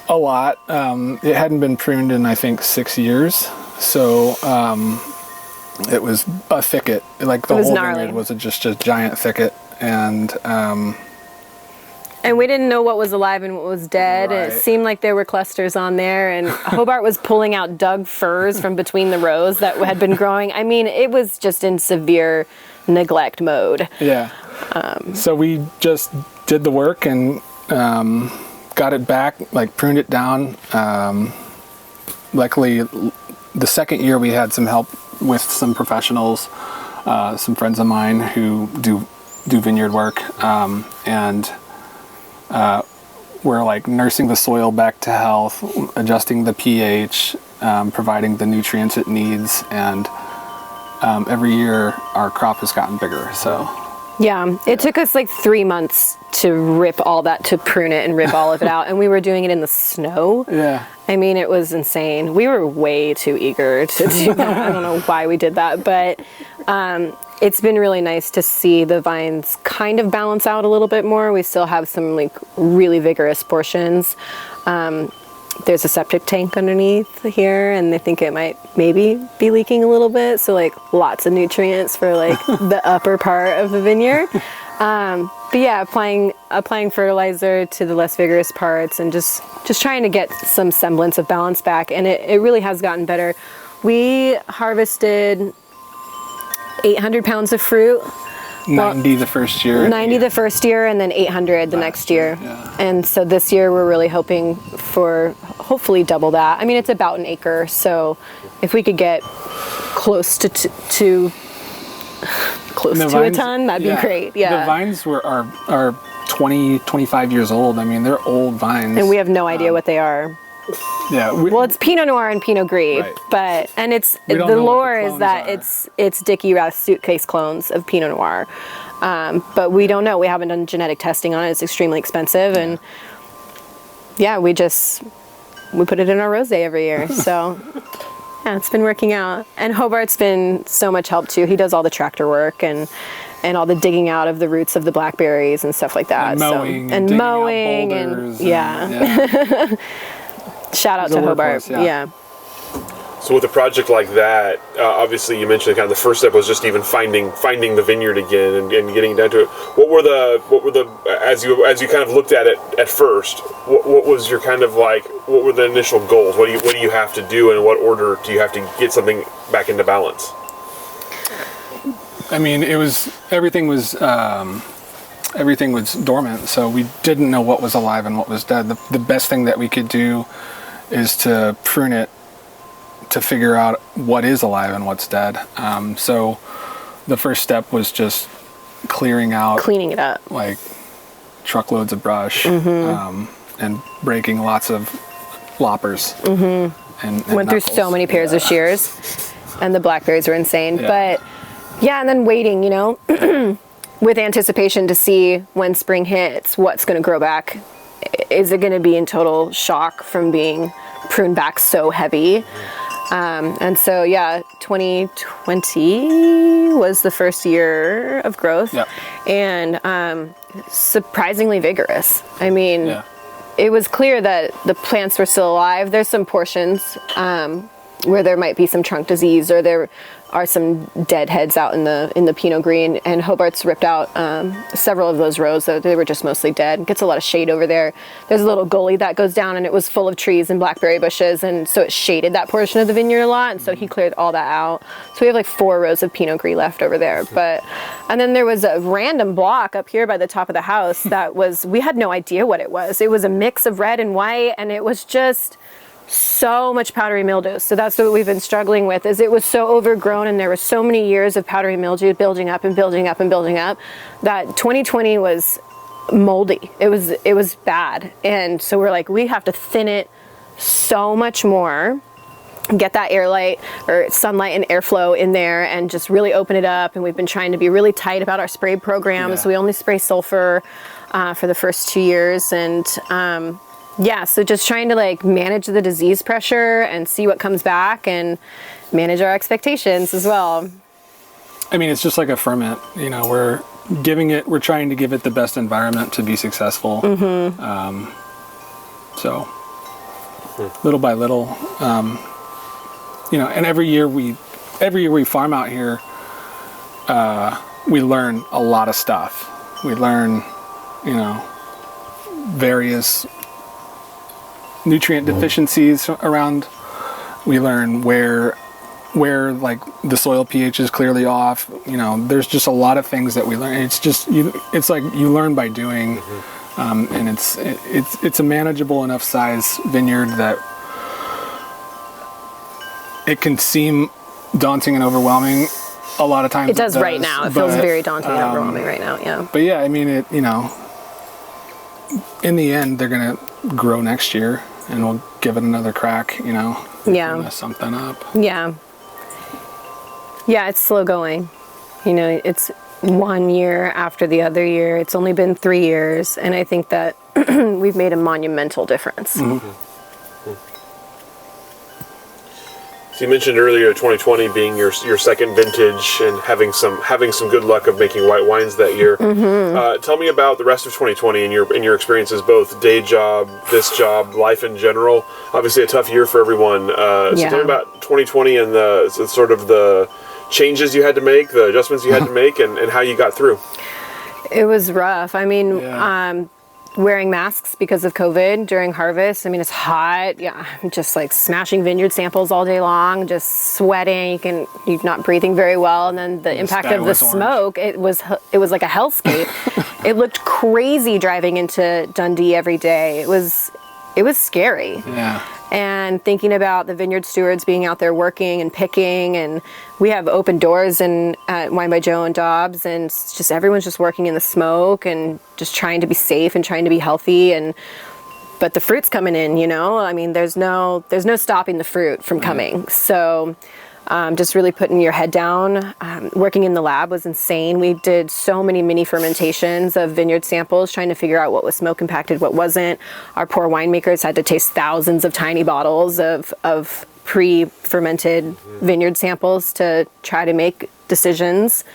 [SPEAKER 3] a lot. It hadn't been pruned in, I think, 6 years, so it was a thicket. Like, the whole vineyard was just a giant thicket, and
[SPEAKER 2] we didn't know what was alive and what was dead.
[SPEAKER 3] Right.
[SPEAKER 2] And it seemed like there were clusters on there, and Hobart was pulling out dug firs from between the rows that had been growing. I mean, it was just in severe neglect mode.
[SPEAKER 3] Yeah. So we just did the work and got it back, like pruned it down. Luckily, the second year we had some help with some professionals, some friends of mine who do vineyard work, and we're like nursing the soil back to health, adjusting the pH, providing the nutrients it needs, and every year our crop has gotten bigger. So
[SPEAKER 2] yeah, it took us like 3 months to rip all that, to prune it and rip all of it out, and we were doing it in the snow.
[SPEAKER 3] Yeah.
[SPEAKER 2] I mean, it was insane. We were way too eager to do that. I don't know why we did that, but it's been really nice to see the vines kind of balance out a little bit more. We still have some like really vigorous portions. There's a septic tank underneath here, and I think it might maybe be leaking a little bit. So like lots of nutrients for like the upper part of the vineyard. But yeah, applying fertilizer to the less vigorous parts, and just trying to get some semblance of balance back. And it really has gotten better. We harvested 800 pounds of fruit.
[SPEAKER 3] 90 the first year.
[SPEAKER 2] 90 the first year, and then 800 the next year.
[SPEAKER 3] Yeah.
[SPEAKER 2] And so this year we're really hoping for hopefully double that. I mean, it's about an acre, so if we could get close to a ton, that'd be great. Yeah.
[SPEAKER 3] The vines are 20, 25 years old. I mean, they're old vines.
[SPEAKER 2] And we have no idea what they are.
[SPEAKER 3] Yeah.
[SPEAKER 2] Well, it's Pinot Noir and Pinot Gris,
[SPEAKER 3] right.
[SPEAKER 2] The lore is that it's Dickie Rath's suitcase clones of Pinot Noir, but we don't know. We haven't done genetic testing on it. It's extremely expensive, and we put it in our rosé every year. So yeah, it's been working out. And Hobart's been so much help too. He does all the tractor work and all the digging out of the roots of the blackberries and stuff like that.
[SPEAKER 3] And mowing and
[SPEAKER 2] yeah. Shout out to Hobart. Yeah.
[SPEAKER 1] So with a project like that, obviously you mentioned kind of the first step was just even finding the vineyard again and getting down to it. What were the as you kind of looked at it at first? What was your kind of like? What were the initial goals? What do you have to do, and in what order do you have to get something back into balance?
[SPEAKER 3] I mean, everything was everything was dormant, so we didn't know what was alive and what was dead. The best thing that we could do is to prune it to figure out what is alive and what's dead. So the first step was just cleaning it up, like truckloads of brush, and breaking lots of loppers. And
[SPEAKER 2] went through so many pairs of shears, and the blackberries were insane. But yeah, and then waiting, with anticipation to see when spring hits, what's going to grow back. Is it going to be in total shock from being pruned back so heavy? And so, 2020 was the first year of growth, and surprisingly vigorous. I mean, it was clear that the plants were still alive. There's some portions where there might be some trunk disease, or there are some dead heads out in the Pinot Green, and Hobart's ripped out several of those rows. So they were just mostly dead. It gets a lot of shade over there. There's a little gully that goes down, and it was full of trees and blackberry bushes, and so it shaded that portion of the vineyard a lot, and so he cleared all that out. So we have like 4 rows of Pinot Gris left over there. And then there was a random block up here by the top of the house that we had no idea what it was. It was a mix of red and white, and it was just so much powdery mildew. So that's what we've been struggling with, is it was so overgrown, and there were so many years of powdery mildew building up and building up and building up, that 2020 was moldy. It was bad. And so we're like, we have to thin it so much more, get that airlight or sunlight and airflow in there, and just really open it up. And we've been trying to be really tight about our spray program. So we only spray sulfur for the first 2 years. And so just trying to like manage the disease pressure and see what comes back, and manage our expectations as well.
[SPEAKER 3] I mean, it's just like a ferment, we're trying to give it the best environment to be successful. So little by little, and every year we farm out here, we learn a lot of stuff. We learn, various nutrient deficiencies around. We learn where like the soil pH is clearly off. There's just a lot of things that we learn. It's like you learn by doing, and it's a manageable enough size vineyard that it can seem daunting and overwhelming a lot of times.
[SPEAKER 2] It does right now. It feels very daunting and overwhelming right now. Yeah.
[SPEAKER 3] But yeah, I mean, in the end, they're gonna grow next year, and we'll give it another crack, mess something up. Yeah, it's slow going. It's 1 year after the other year. It's only been 3 years, and I think that we've made a monumental difference.
[SPEAKER 1] So you mentioned earlier 2020 being your second vintage and having some good luck of making white wines that year. Tell me about the rest of 2020 and your experiences, both day job, this job, life in general. Obviously a tough year for everyone. So tell me about 2020 and the sort of the changes you had to make, the adjustments you had to make, and how you got through.
[SPEAKER 2] It was rough. I mean, wearing masks because of COVID during harvest. I mean, it's hot. Yeah, just like smashing vineyard samples all day long, just sweating. You're not breathing very well. And then the impact of the smoke, it was like a hellscape. It looked crazy driving into Dundee every day. It was scary. Yeah. And thinking about the vineyard stewards being out there working and picking, and we have open doors at Wine by Joe and Dobbes, and it's just everyone's just working in the smoke and just trying to be safe and trying to be healthy. But the fruit's coming in, I mean, there's no stopping the fruit from coming. So just really putting your head down. Working in the lab was insane. We did so many mini fermentations of vineyard samples, trying to figure out what was smoke impacted, what wasn't. Our poor winemakers had to taste thousands of tiny bottles of pre-fermented vineyard samples to try to make decisions.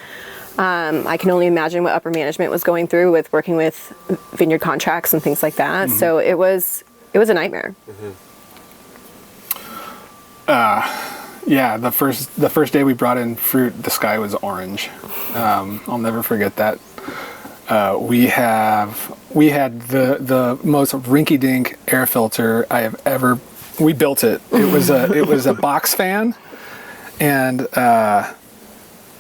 [SPEAKER 2] I can only imagine what upper management was going through with working with vineyard contracts and things like that. So it was a nightmare. Yeah, the first day we brought in fruit, the sky was orange. I'll never forget that. We had the most rinky-dink air filter I have ever. We built it. It was a box fan, and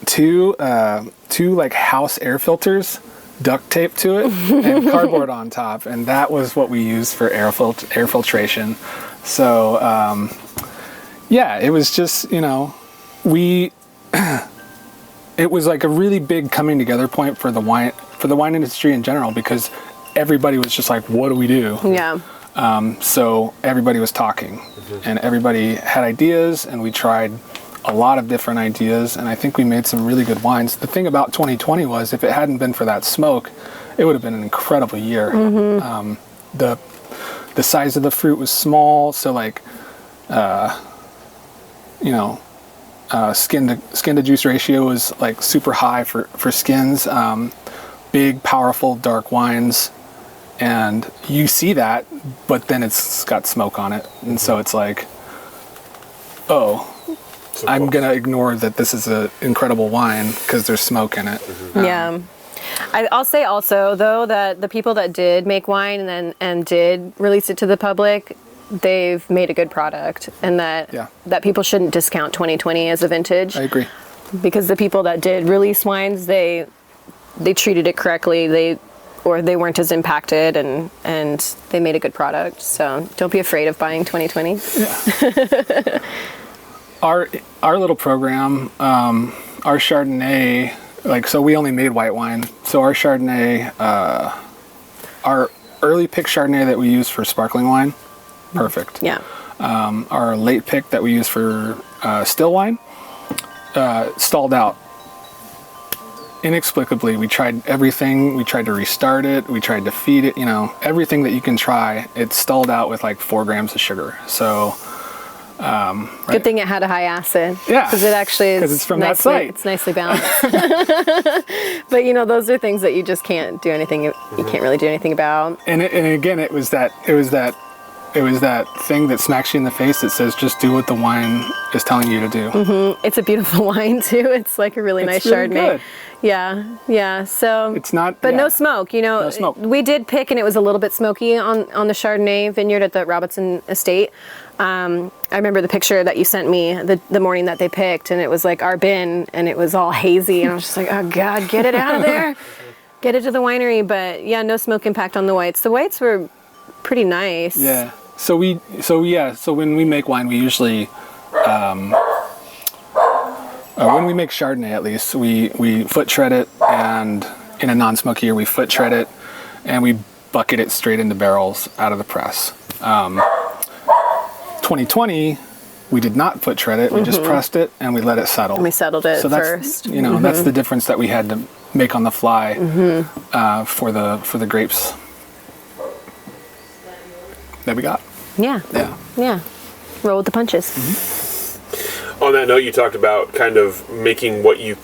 [SPEAKER 2] two like house air filters
[SPEAKER 3] duct tape to it and cardboard on top, and that was what we used for air filtration. So yeah, it was just, you know, it was like a really big coming together point for the wine industry in general, because everybody was just like, what do we do?
[SPEAKER 2] Yeah.
[SPEAKER 3] So everybody was talking, and everybody had ideas, and we tried a lot of different ideas, and I think we made some really good wines. The thing about 2020 was, if it hadn't been for that smoke, it would have been an incredible year. The size of the fruit was small, so like, you know, skin to juice ratio was like super high for skins. Big, powerful, dark wines, and you see that, but then it's got smoke on it, and so it's like, oh, I'm gonna ignore that this is an incredible wine because there's smoke in it.
[SPEAKER 2] Yeah. I'll say also, though, that the people that did make wine and did release it to the public, they've made a good product, and that people shouldn't discount 2020 as a vintage.
[SPEAKER 3] I agree.
[SPEAKER 2] Because the people that did release wines, they treated it correctly. They weren't as impacted, and they made a good product. So don't be afraid of buying 2020.
[SPEAKER 3] Yeah. Our little program, our Chardonnay, like, so we only made white wine. So our Chardonnay, our early pick Chardonnay that we use for sparkling wine, perfect.
[SPEAKER 2] Yeah.
[SPEAKER 3] Our late pick that we use for still wine, stalled out. Inexplicably, we tried everything. We tried to restart it. We tried to feed it, you know, everything that you can try. It stalled out with like 4 grams of sugar. So,
[SPEAKER 2] Good thing it had a high acid.
[SPEAKER 3] Yeah.
[SPEAKER 2] Because it actually is.
[SPEAKER 3] Because it's from that site.
[SPEAKER 2] It's nicely balanced. But, you know, those are things that you just can't do anything, you can't really do anything about.
[SPEAKER 3] And again, it was that thing that smacks you in the face that says, just do what the wine is telling you to do.
[SPEAKER 2] It's a beautiful wine too. It's like a really nice
[SPEAKER 3] really
[SPEAKER 2] Chardonnay.
[SPEAKER 3] good.
[SPEAKER 2] Yeah. So
[SPEAKER 3] It's not,
[SPEAKER 2] but
[SPEAKER 3] yeah.
[SPEAKER 2] no smoke. You know,
[SPEAKER 3] No smoke.
[SPEAKER 2] we did pick, and it was a little bit smoky on the Chardonnay vineyard at the Robertson Estate. I remember the picture that you sent me the morning that they picked, and it was like our bin, and it was all hazy, and I was just like, oh God, get it out of there, get it to the winery. But yeah, no smoke impact on the whites. The whites were pretty nice.
[SPEAKER 3] Yeah. So when we make wine, we usually, when we make Chardonnay at least, we foot tread it, and in a non-smoky year, we foot tread it, and we bucket it straight into barrels out of the press. 2020, we did not foot tread it. We just pressed it, and we let it settle.
[SPEAKER 2] And we settled it
[SPEAKER 3] so that's,
[SPEAKER 2] first.
[SPEAKER 3] You know, that's the difference that we had to make on the fly for the grapes that we got.
[SPEAKER 2] Yeah. Roll with the punches.
[SPEAKER 1] On that note, you talked about kind of making what you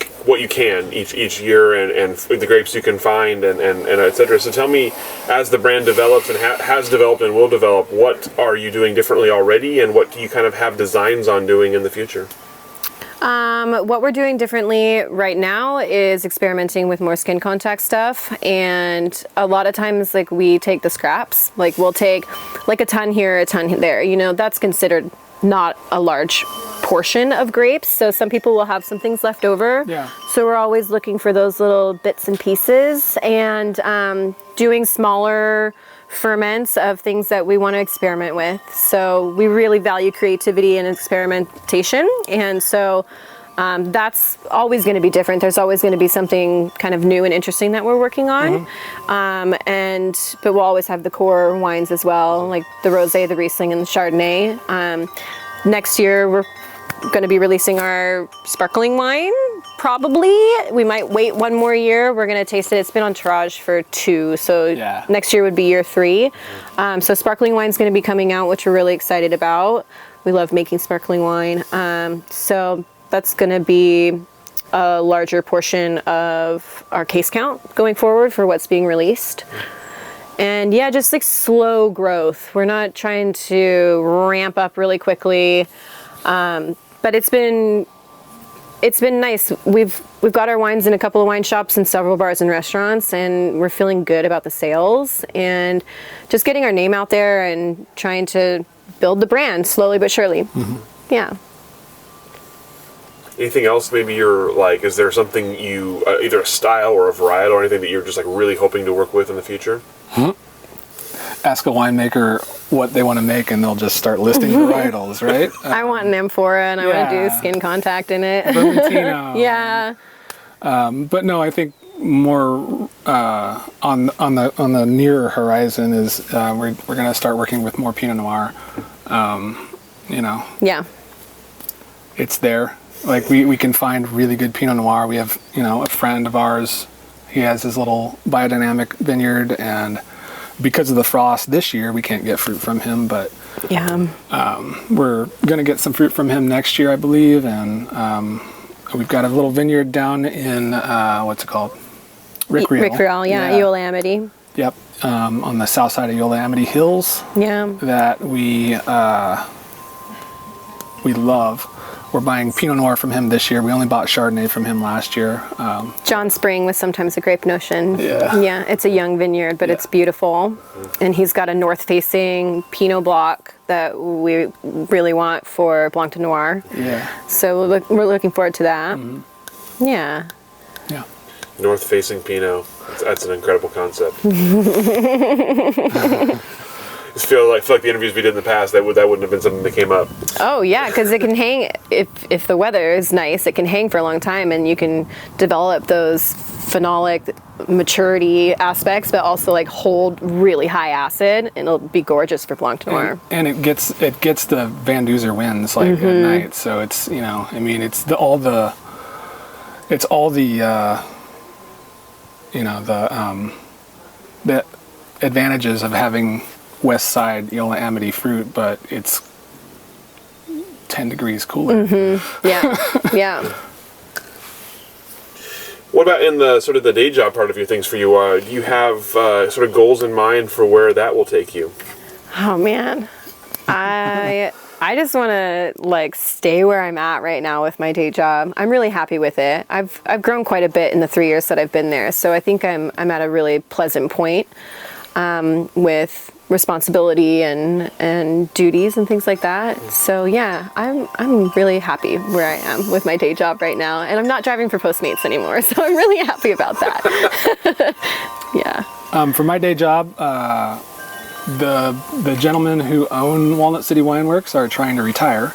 [SPEAKER 1] can each year, and the grapes you can find, and et cetera. So tell me, as the brand develops and has developed and will develop, what are you doing differently already, and what do you kind of have designs on doing in the future?
[SPEAKER 2] What we're doing differently right now is experimenting with more skin contact stuff, and a lot of times, like, we take the scraps. Like, we'll take like a ton here, a ton there. You know, that's considered not a large portion of grapes, so some people will have some things left over.
[SPEAKER 3] Yeah.
[SPEAKER 2] So we're always looking for those little bits and pieces, and doing smaller ferments of things that we want to experiment with. So we really value creativity and experimentation, and so that's always going to be different. There's always going to be something kind of new and interesting that we're working on. But we'll always have the core wines as well, like the Rosé, the Riesling, and the Chardonnay. Next year we're going to be releasing our sparkling wine. Probably we might wait one more year. We're going to taste it. It's been on terroir for 2, so next year would be year 3. So sparkling wine's going to be coming out, which we're really excited about. We love making sparkling wine. So that's going to be a larger portion of our case count going forward for what's being released. And yeah, just like slow growth. We're not trying to ramp up really quickly, but it's been nice. We've got our wines in a couple of wine shops and several bars and restaurants, and we're feeling good about the sales and just getting our name out there and trying to build the brand slowly but surely. Yeah.
[SPEAKER 1] Anything else? Maybe you're like, is there something you either a style or a varietal or anything that you're just like really hoping to work with in the future?
[SPEAKER 3] Ask a winemaker what they want to make, and they'll just start listing varietals, right?
[SPEAKER 2] I want an amphora, and I want to do skin contact in it.
[SPEAKER 3] Vermentino.
[SPEAKER 2] Yeah.
[SPEAKER 3] But no, I think more on the nearer horizon is we're going to start working with more Pinot Noir.
[SPEAKER 2] Yeah.
[SPEAKER 3] It's there. Like we can find really good Pinot Noir. We have a friend of ours. He has his little biodynamic vineyard, and because of the frost this year, we can't get fruit from him. But
[SPEAKER 2] Yeah.
[SPEAKER 3] we're going to get some fruit from him next year, I believe, and we've got a little vineyard down in what's it called? Rick Reel.
[SPEAKER 2] Rick Reel, yeah. Eula Amity.
[SPEAKER 3] Yep, on the south side of Eula Amity Hills.
[SPEAKER 2] Yeah.
[SPEAKER 3] That we love. We're buying Pinot Noir from him this year. We only bought Chardonnay from him last year.
[SPEAKER 2] John Spring with sometimes a grape notion.
[SPEAKER 3] Yeah.
[SPEAKER 2] Yeah, it's a young vineyard, but it's beautiful. And he's got a north-facing Pinot block that we really want for Blanc de Noir.
[SPEAKER 3] Yeah.
[SPEAKER 2] So we're looking forward to that. Yeah.
[SPEAKER 3] Yeah.
[SPEAKER 1] North-facing Pinot. That's an incredible concept. I feel like the interviews we did in the past, that wouldn't have been something that came up.
[SPEAKER 2] Oh yeah, because it can hang, if the weather is nice, it can hang for a long time, and you can develop those phenolic maturity aspects, but also like hold really high acid, and it'll be gorgeous for Blanc de Noir.
[SPEAKER 3] And it gets the Van Duzer winds like at night. So it's it's all the advantages of having west side Eula Amity fruit, but it's 10 degrees cooler.
[SPEAKER 2] Yeah, yeah.
[SPEAKER 1] What about in the sort of the day job part of your things for you? Do you have sort of goals in mind for where that will take you?
[SPEAKER 2] Oh man, I just want to like stay where I'm at right now with my day job. I'm really happy with it. I've grown quite a bit in the 3 years that I've been there, so I think I'm at a really pleasant point with responsibility and duties and things like that. So yeah, I'm really happy where I am with my day job right now, and I'm not driving for Postmates anymore, so I'm really happy about that. Yeah.
[SPEAKER 3] For my day job, the gentlemen who own Walnut City Wineworks are trying to retire.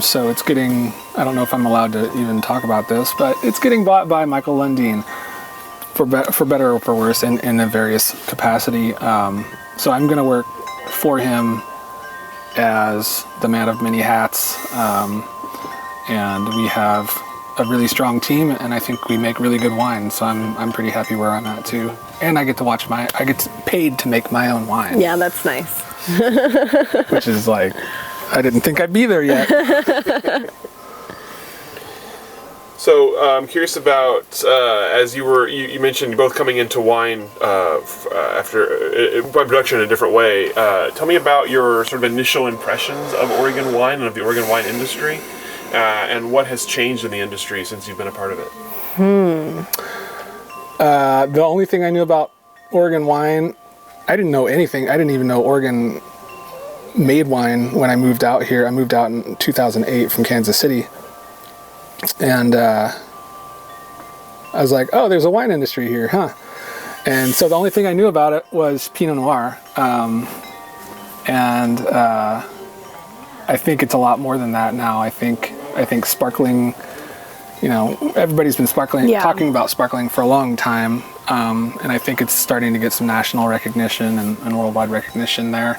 [SPEAKER 3] So it's getting, I don't know if I'm allowed to even talk about this, but it's getting bought by Michael Lundin for better or for worse in a various capacity. So I'm going to work for him as the man of many hats, and we have a really strong team, and I think we make really good wine. So I'm pretty happy where I'm at too, and I get paid to make my own wine.
[SPEAKER 2] Yeah, that's nice.
[SPEAKER 3] Which is like, I didn't think I'd be there yet.
[SPEAKER 1] So I'm curious about, as you mentioned, you both coming into wine after by production in a different way. Tell me about your sort of initial impressions of Oregon wine and of the Oregon wine industry, and what has changed in the industry since you've been a part of it.
[SPEAKER 3] The only thing I knew about Oregon wine, I didn't know anything. I didn't even know Oregon made wine when I moved out here. I moved out in 2008 from Kansas City. And I was like, oh, there's a wine industry here, huh? And so the only thing I knew about it was Pinot Noir. And I think it's a lot more than that now. I think sparkling, everybody's been talking about sparkling for a long time. And I think it's starting to get some national recognition and worldwide recognition there.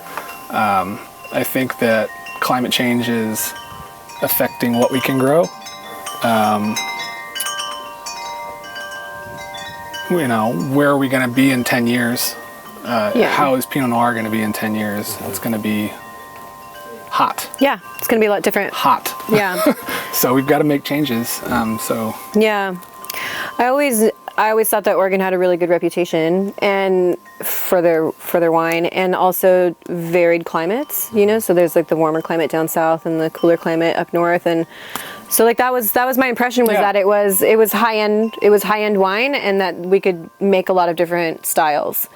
[SPEAKER 3] I think that climate change is affecting what we can grow. Where are we going to be in 10 years? How is Pinot Noir going to be in 10 years? It's going to be hot.
[SPEAKER 2] Yeah, it's going to be a lot different.
[SPEAKER 3] Hot.
[SPEAKER 2] Yeah.
[SPEAKER 3] So we've got to make changes.
[SPEAKER 2] Yeah. I always thought that Oregon had a really good reputation and for their wine, and also varied climates, so there's like the warmer climate down south and the cooler climate up north, and so like that was my impression was that it was high end wine, and that we could make a lot of different styles.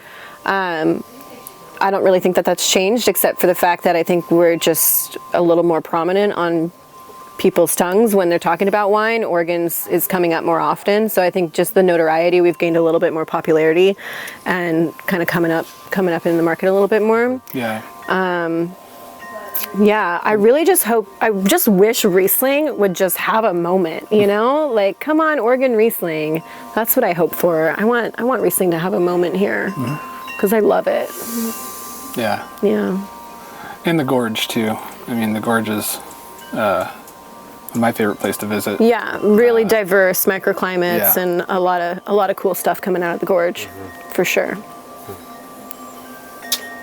[SPEAKER 2] I don't really think that that's changed, except for the fact that I think we're just a little more prominent on people's tongues when they're talking about wine. Oregon's is coming up more often. So I think just the notoriety, we've gained a little bit more popularity and kind of coming up in the market a little bit more.
[SPEAKER 3] Yeah.
[SPEAKER 2] Yeah, I just wish Riesling would just have a moment, you know? Like, come on, Oregon Riesling. That's what I hope for. I want Riesling to have a moment here because I love it.
[SPEAKER 3] Yeah.
[SPEAKER 2] Yeah.
[SPEAKER 3] And the gorge too. I mean, the gorge is my favorite place to visit.
[SPEAKER 2] Yeah, really diverse microclimates
[SPEAKER 3] yeah.
[SPEAKER 2] and a lot of cool stuff coming out of the gorge, for sure.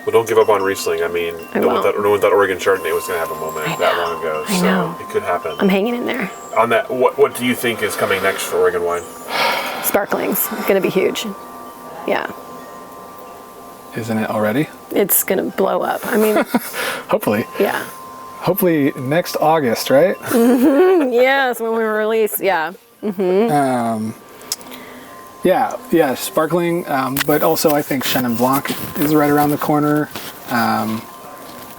[SPEAKER 1] Well, don't give up on Riesling. I mean, no one thought Oregon Chardonnay was going to have a moment that long ago.
[SPEAKER 2] I know.
[SPEAKER 1] It could happen.
[SPEAKER 2] I'm hanging in there.
[SPEAKER 1] On that, what do you think is coming next for Oregon wine?
[SPEAKER 2] Sparkling's going to be huge. Yeah.
[SPEAKER 3] Isn't it already?
[SPEAKER 2] It's going to blow up. I mean,
[SPEAKER 3] hopefully.
[SPEAKER 2] Yeah.
[SPEAKER 3] Hopefully next August, right?
[SPEAKER 2] Yes, when we release. Yeah.
[SPEAKER 3] Yeah, sparkling, but also I think Chenin Blanc is right around the corner.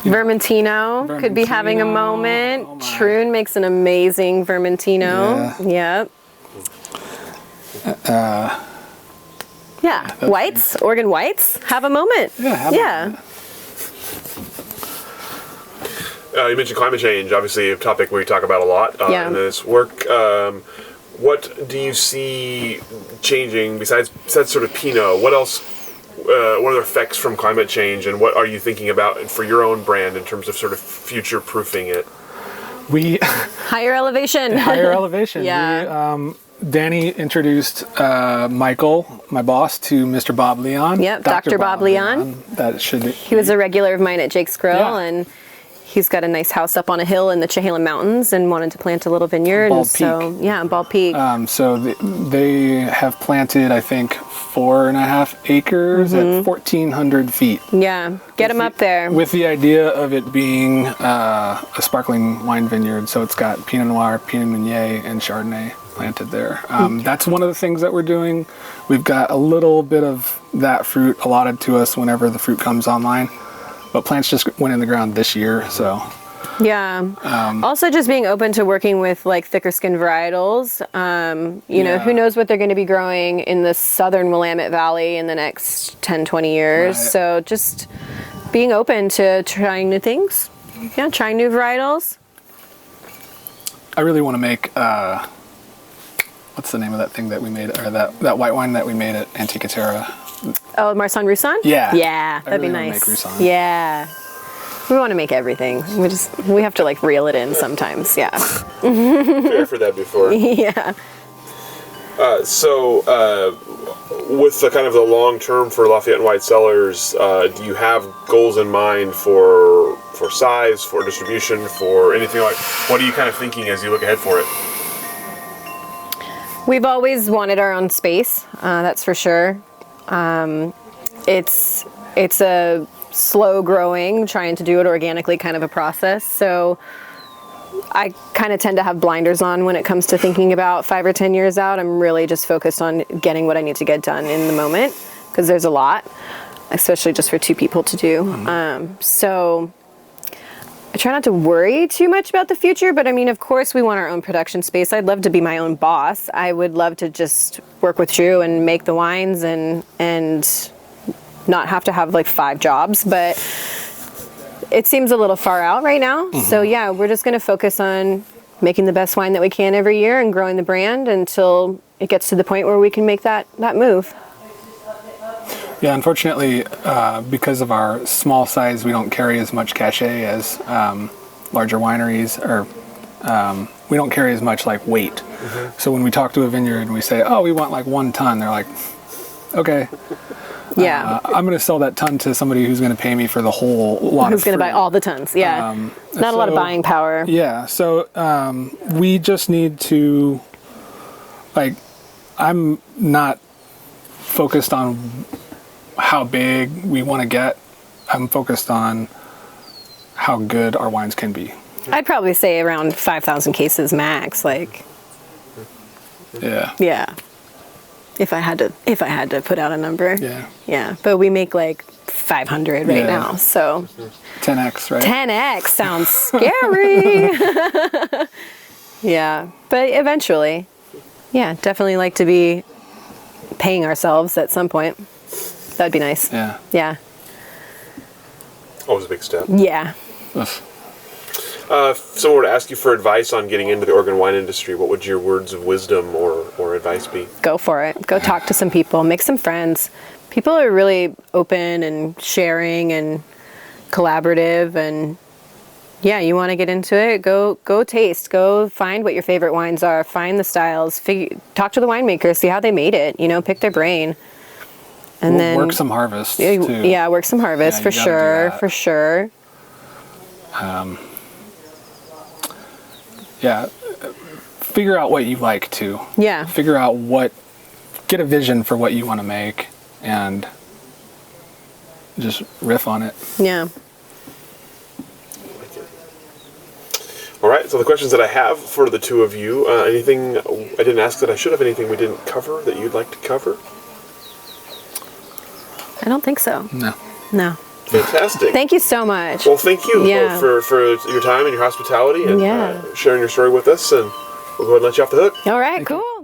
[SPEAKER 2] Vermentino could be having a moment.
[SPEAKER 3] Oh
[SPEAKER 2] Troon makes an amazing Vermentino.
[SPEAKER 3] Yeah.
[SPEAKER 2] Yep. Yeah, whites, Oregon whites, have a moment.
[SPEAKER 3] Yeah.
[SPEAKER 1] You mentioned climate change, obviously a topic we talk about a lot in this work. What do you see changing besides sort of Pinot? What else? What are the effects from climate change, and what are you thinking about for your own brand in terms of sort of future-proofing it?
[SPEAKER 2] Higher elevation.
[SPEAKER 3] Yeah. Danie introduced Michael, my boss, to Mr. Bob Leon.
[SPEAKER 2] Yep, Dr. Bob Leon. He was a regular of mine at Jake's Grill, and he's got a nice house up on a hill in the Chehalem Mountains and wanted to plant a little vineyard.
[SPEAKER 3] Bald Peak.
[SPEAKER 2] Bald Peak.
[SPEAKER 3] So they have planted, I think, 4.5 acres at 1,400 feet.
[SPEAKER 2] Yeah, get them up there.
[SPEAKER 3] With the idea of it being a sparkling wine vineyard. So it's got Pinot Noir, Pinot Meunier, and Chardonnay planted there. That's one of the things that we're doing. We've got a little bit of that fruit allotted to us whenever the fruit comes online. But plants just went in the ground this year, so.
[SPEAKER 2] Yeah. Also just being open to working with like thicker skin varietals. You know, who knows what they're going to be growing in the southern Willamette Valley in the next 10, 20 years. Right. So just being open to trying new things. Yeah, trying new varietals.
[SPEAKER 3] I really want to make, what's the name of that thing that we made, or that white wine that we made at Antica Terra?
[SPEAKER 2] Oh, Marsan Roussan?
[SPEAKER 3] Yeah.
[SPEAKER 2] Yeah, that'd be nice.
[SPEAKER 3] Make Roussan.
[SPEAKER 2] Yeah. We want to make everything. We have to like reel it in sometimes. Yeah.
[SPEAKER 1] Fair for that before.
[SPEAKER 2] Yeah.
[SPEAKER 1] So, with the kind of the long term for Lafayette and White Cellars, do you have goals in mind for size, for distribution, for anything like? What are you kind of thinking as you look ahead for it?
[SPEAKER 2] We've always wanted our own space. That's for sure. It's a slow growing, trying to do it organically kind of a process. So I kind of tend to have blinders on when it comes to thinking about 5 or 10 years out. I'm really just focused on getting what I need to get done in the moment because there's a lot, especially just for 2 people to do. So I try not to worry too much about the future, but I mean, of course we want our own production space. I'd love to be my own boss. I would love to just work with Drew and make the wines and not have to have like 5 jobs, but it seems a little far out right now. So yeah, we're just going to focus on making the best wine that we can every year and growing the brand until it gets to the point where we can make that move.
[SPEAKER 3] Yeah, unfortunately, because of our small size, we don't carry as much cachet as larger wineries, or we don't carry as much like weight. So when we talk to a vineyard and we say, oh, we want like 1 ton, they're like, okay.
[SPEAKER 2] Yeah.
[SPEAKER 3] I'm going to sell that ton to somebody who's going to pay me for the whole lot.
[SPEAKER 2] Who's going to buy all the tons? Yeah. Not a lot of buying power.
[SPEAKER 3] Yeah. So we just need to, like, I'm not focused on how big we want to get. I'm focused on how good our wines can be.
[SPEAKER 2] I'd probably say around 5,000 cases max. Like.
[SPEAKER 3] Yeah.
[SPEAKER 2] Yeah. If I had to put out a number.
[SPEAKER 3] Yeah.
[SPEAKER 2] Yeah, but we make like 500 right now, so
[SPEAKER 3] 10x, right?
[SPEAKER 2] 10x sounds scary. Yeah, but eventually, yeah, definitely like to be paying ourselves at some point. That'd be nice.
[SPEAKER 3] Yeah.
[SPEAKER 2] Yeah.
[SPEAKER 1] Always a big step.
[SPEAKER 2] Yeah.
[SPEAKER 1] If someone were to ask you for advice on getting into the Oregon wine industry, what would your words of wisdom or advice be?
[SPEAKER 2] Go for it. Go talk to some people. Make some friends. People are really open and sharing and collaborative, and yeah, you want to get into it, go taste. Go find what your favorite wines are. Find the styles. Talk to the winemakers. See how they made it. Pick their brain. And then
[SPEAKER 3] work some harvest too.
[SPEAKER 2] Yeah, work some harvest for sure. For sure.
[SPEAKER 3] Yeah, figure out what you like to.
[SPEAKER 2] Yeah.
[SPEAKER 3] Figure out get a vision for what you want to make, and just riff on it.
[SPEAKER 2] Yeah.
[SPEAKER 1] All right, so the questions that I have for the two of you, anything I didn't ask that I should have, anything we didn't cover that you'd like to cover?
[SPEAKER 2] I don't think so. No.
[SPEAKER 1] Fantastic.
[SPEAKER 2] Thank you so much.
[SPEAKER 1] Well, thank you
[SPEAKER 2] Yeah.
[SPEAKER 1] for your time and your hospitality and
[SPEAKER 2] Yeah.
[SPEAKER 1] sharing your story with us, and we'll go ahead and let you off the hook.
[SPEAKER 2] All right, cool.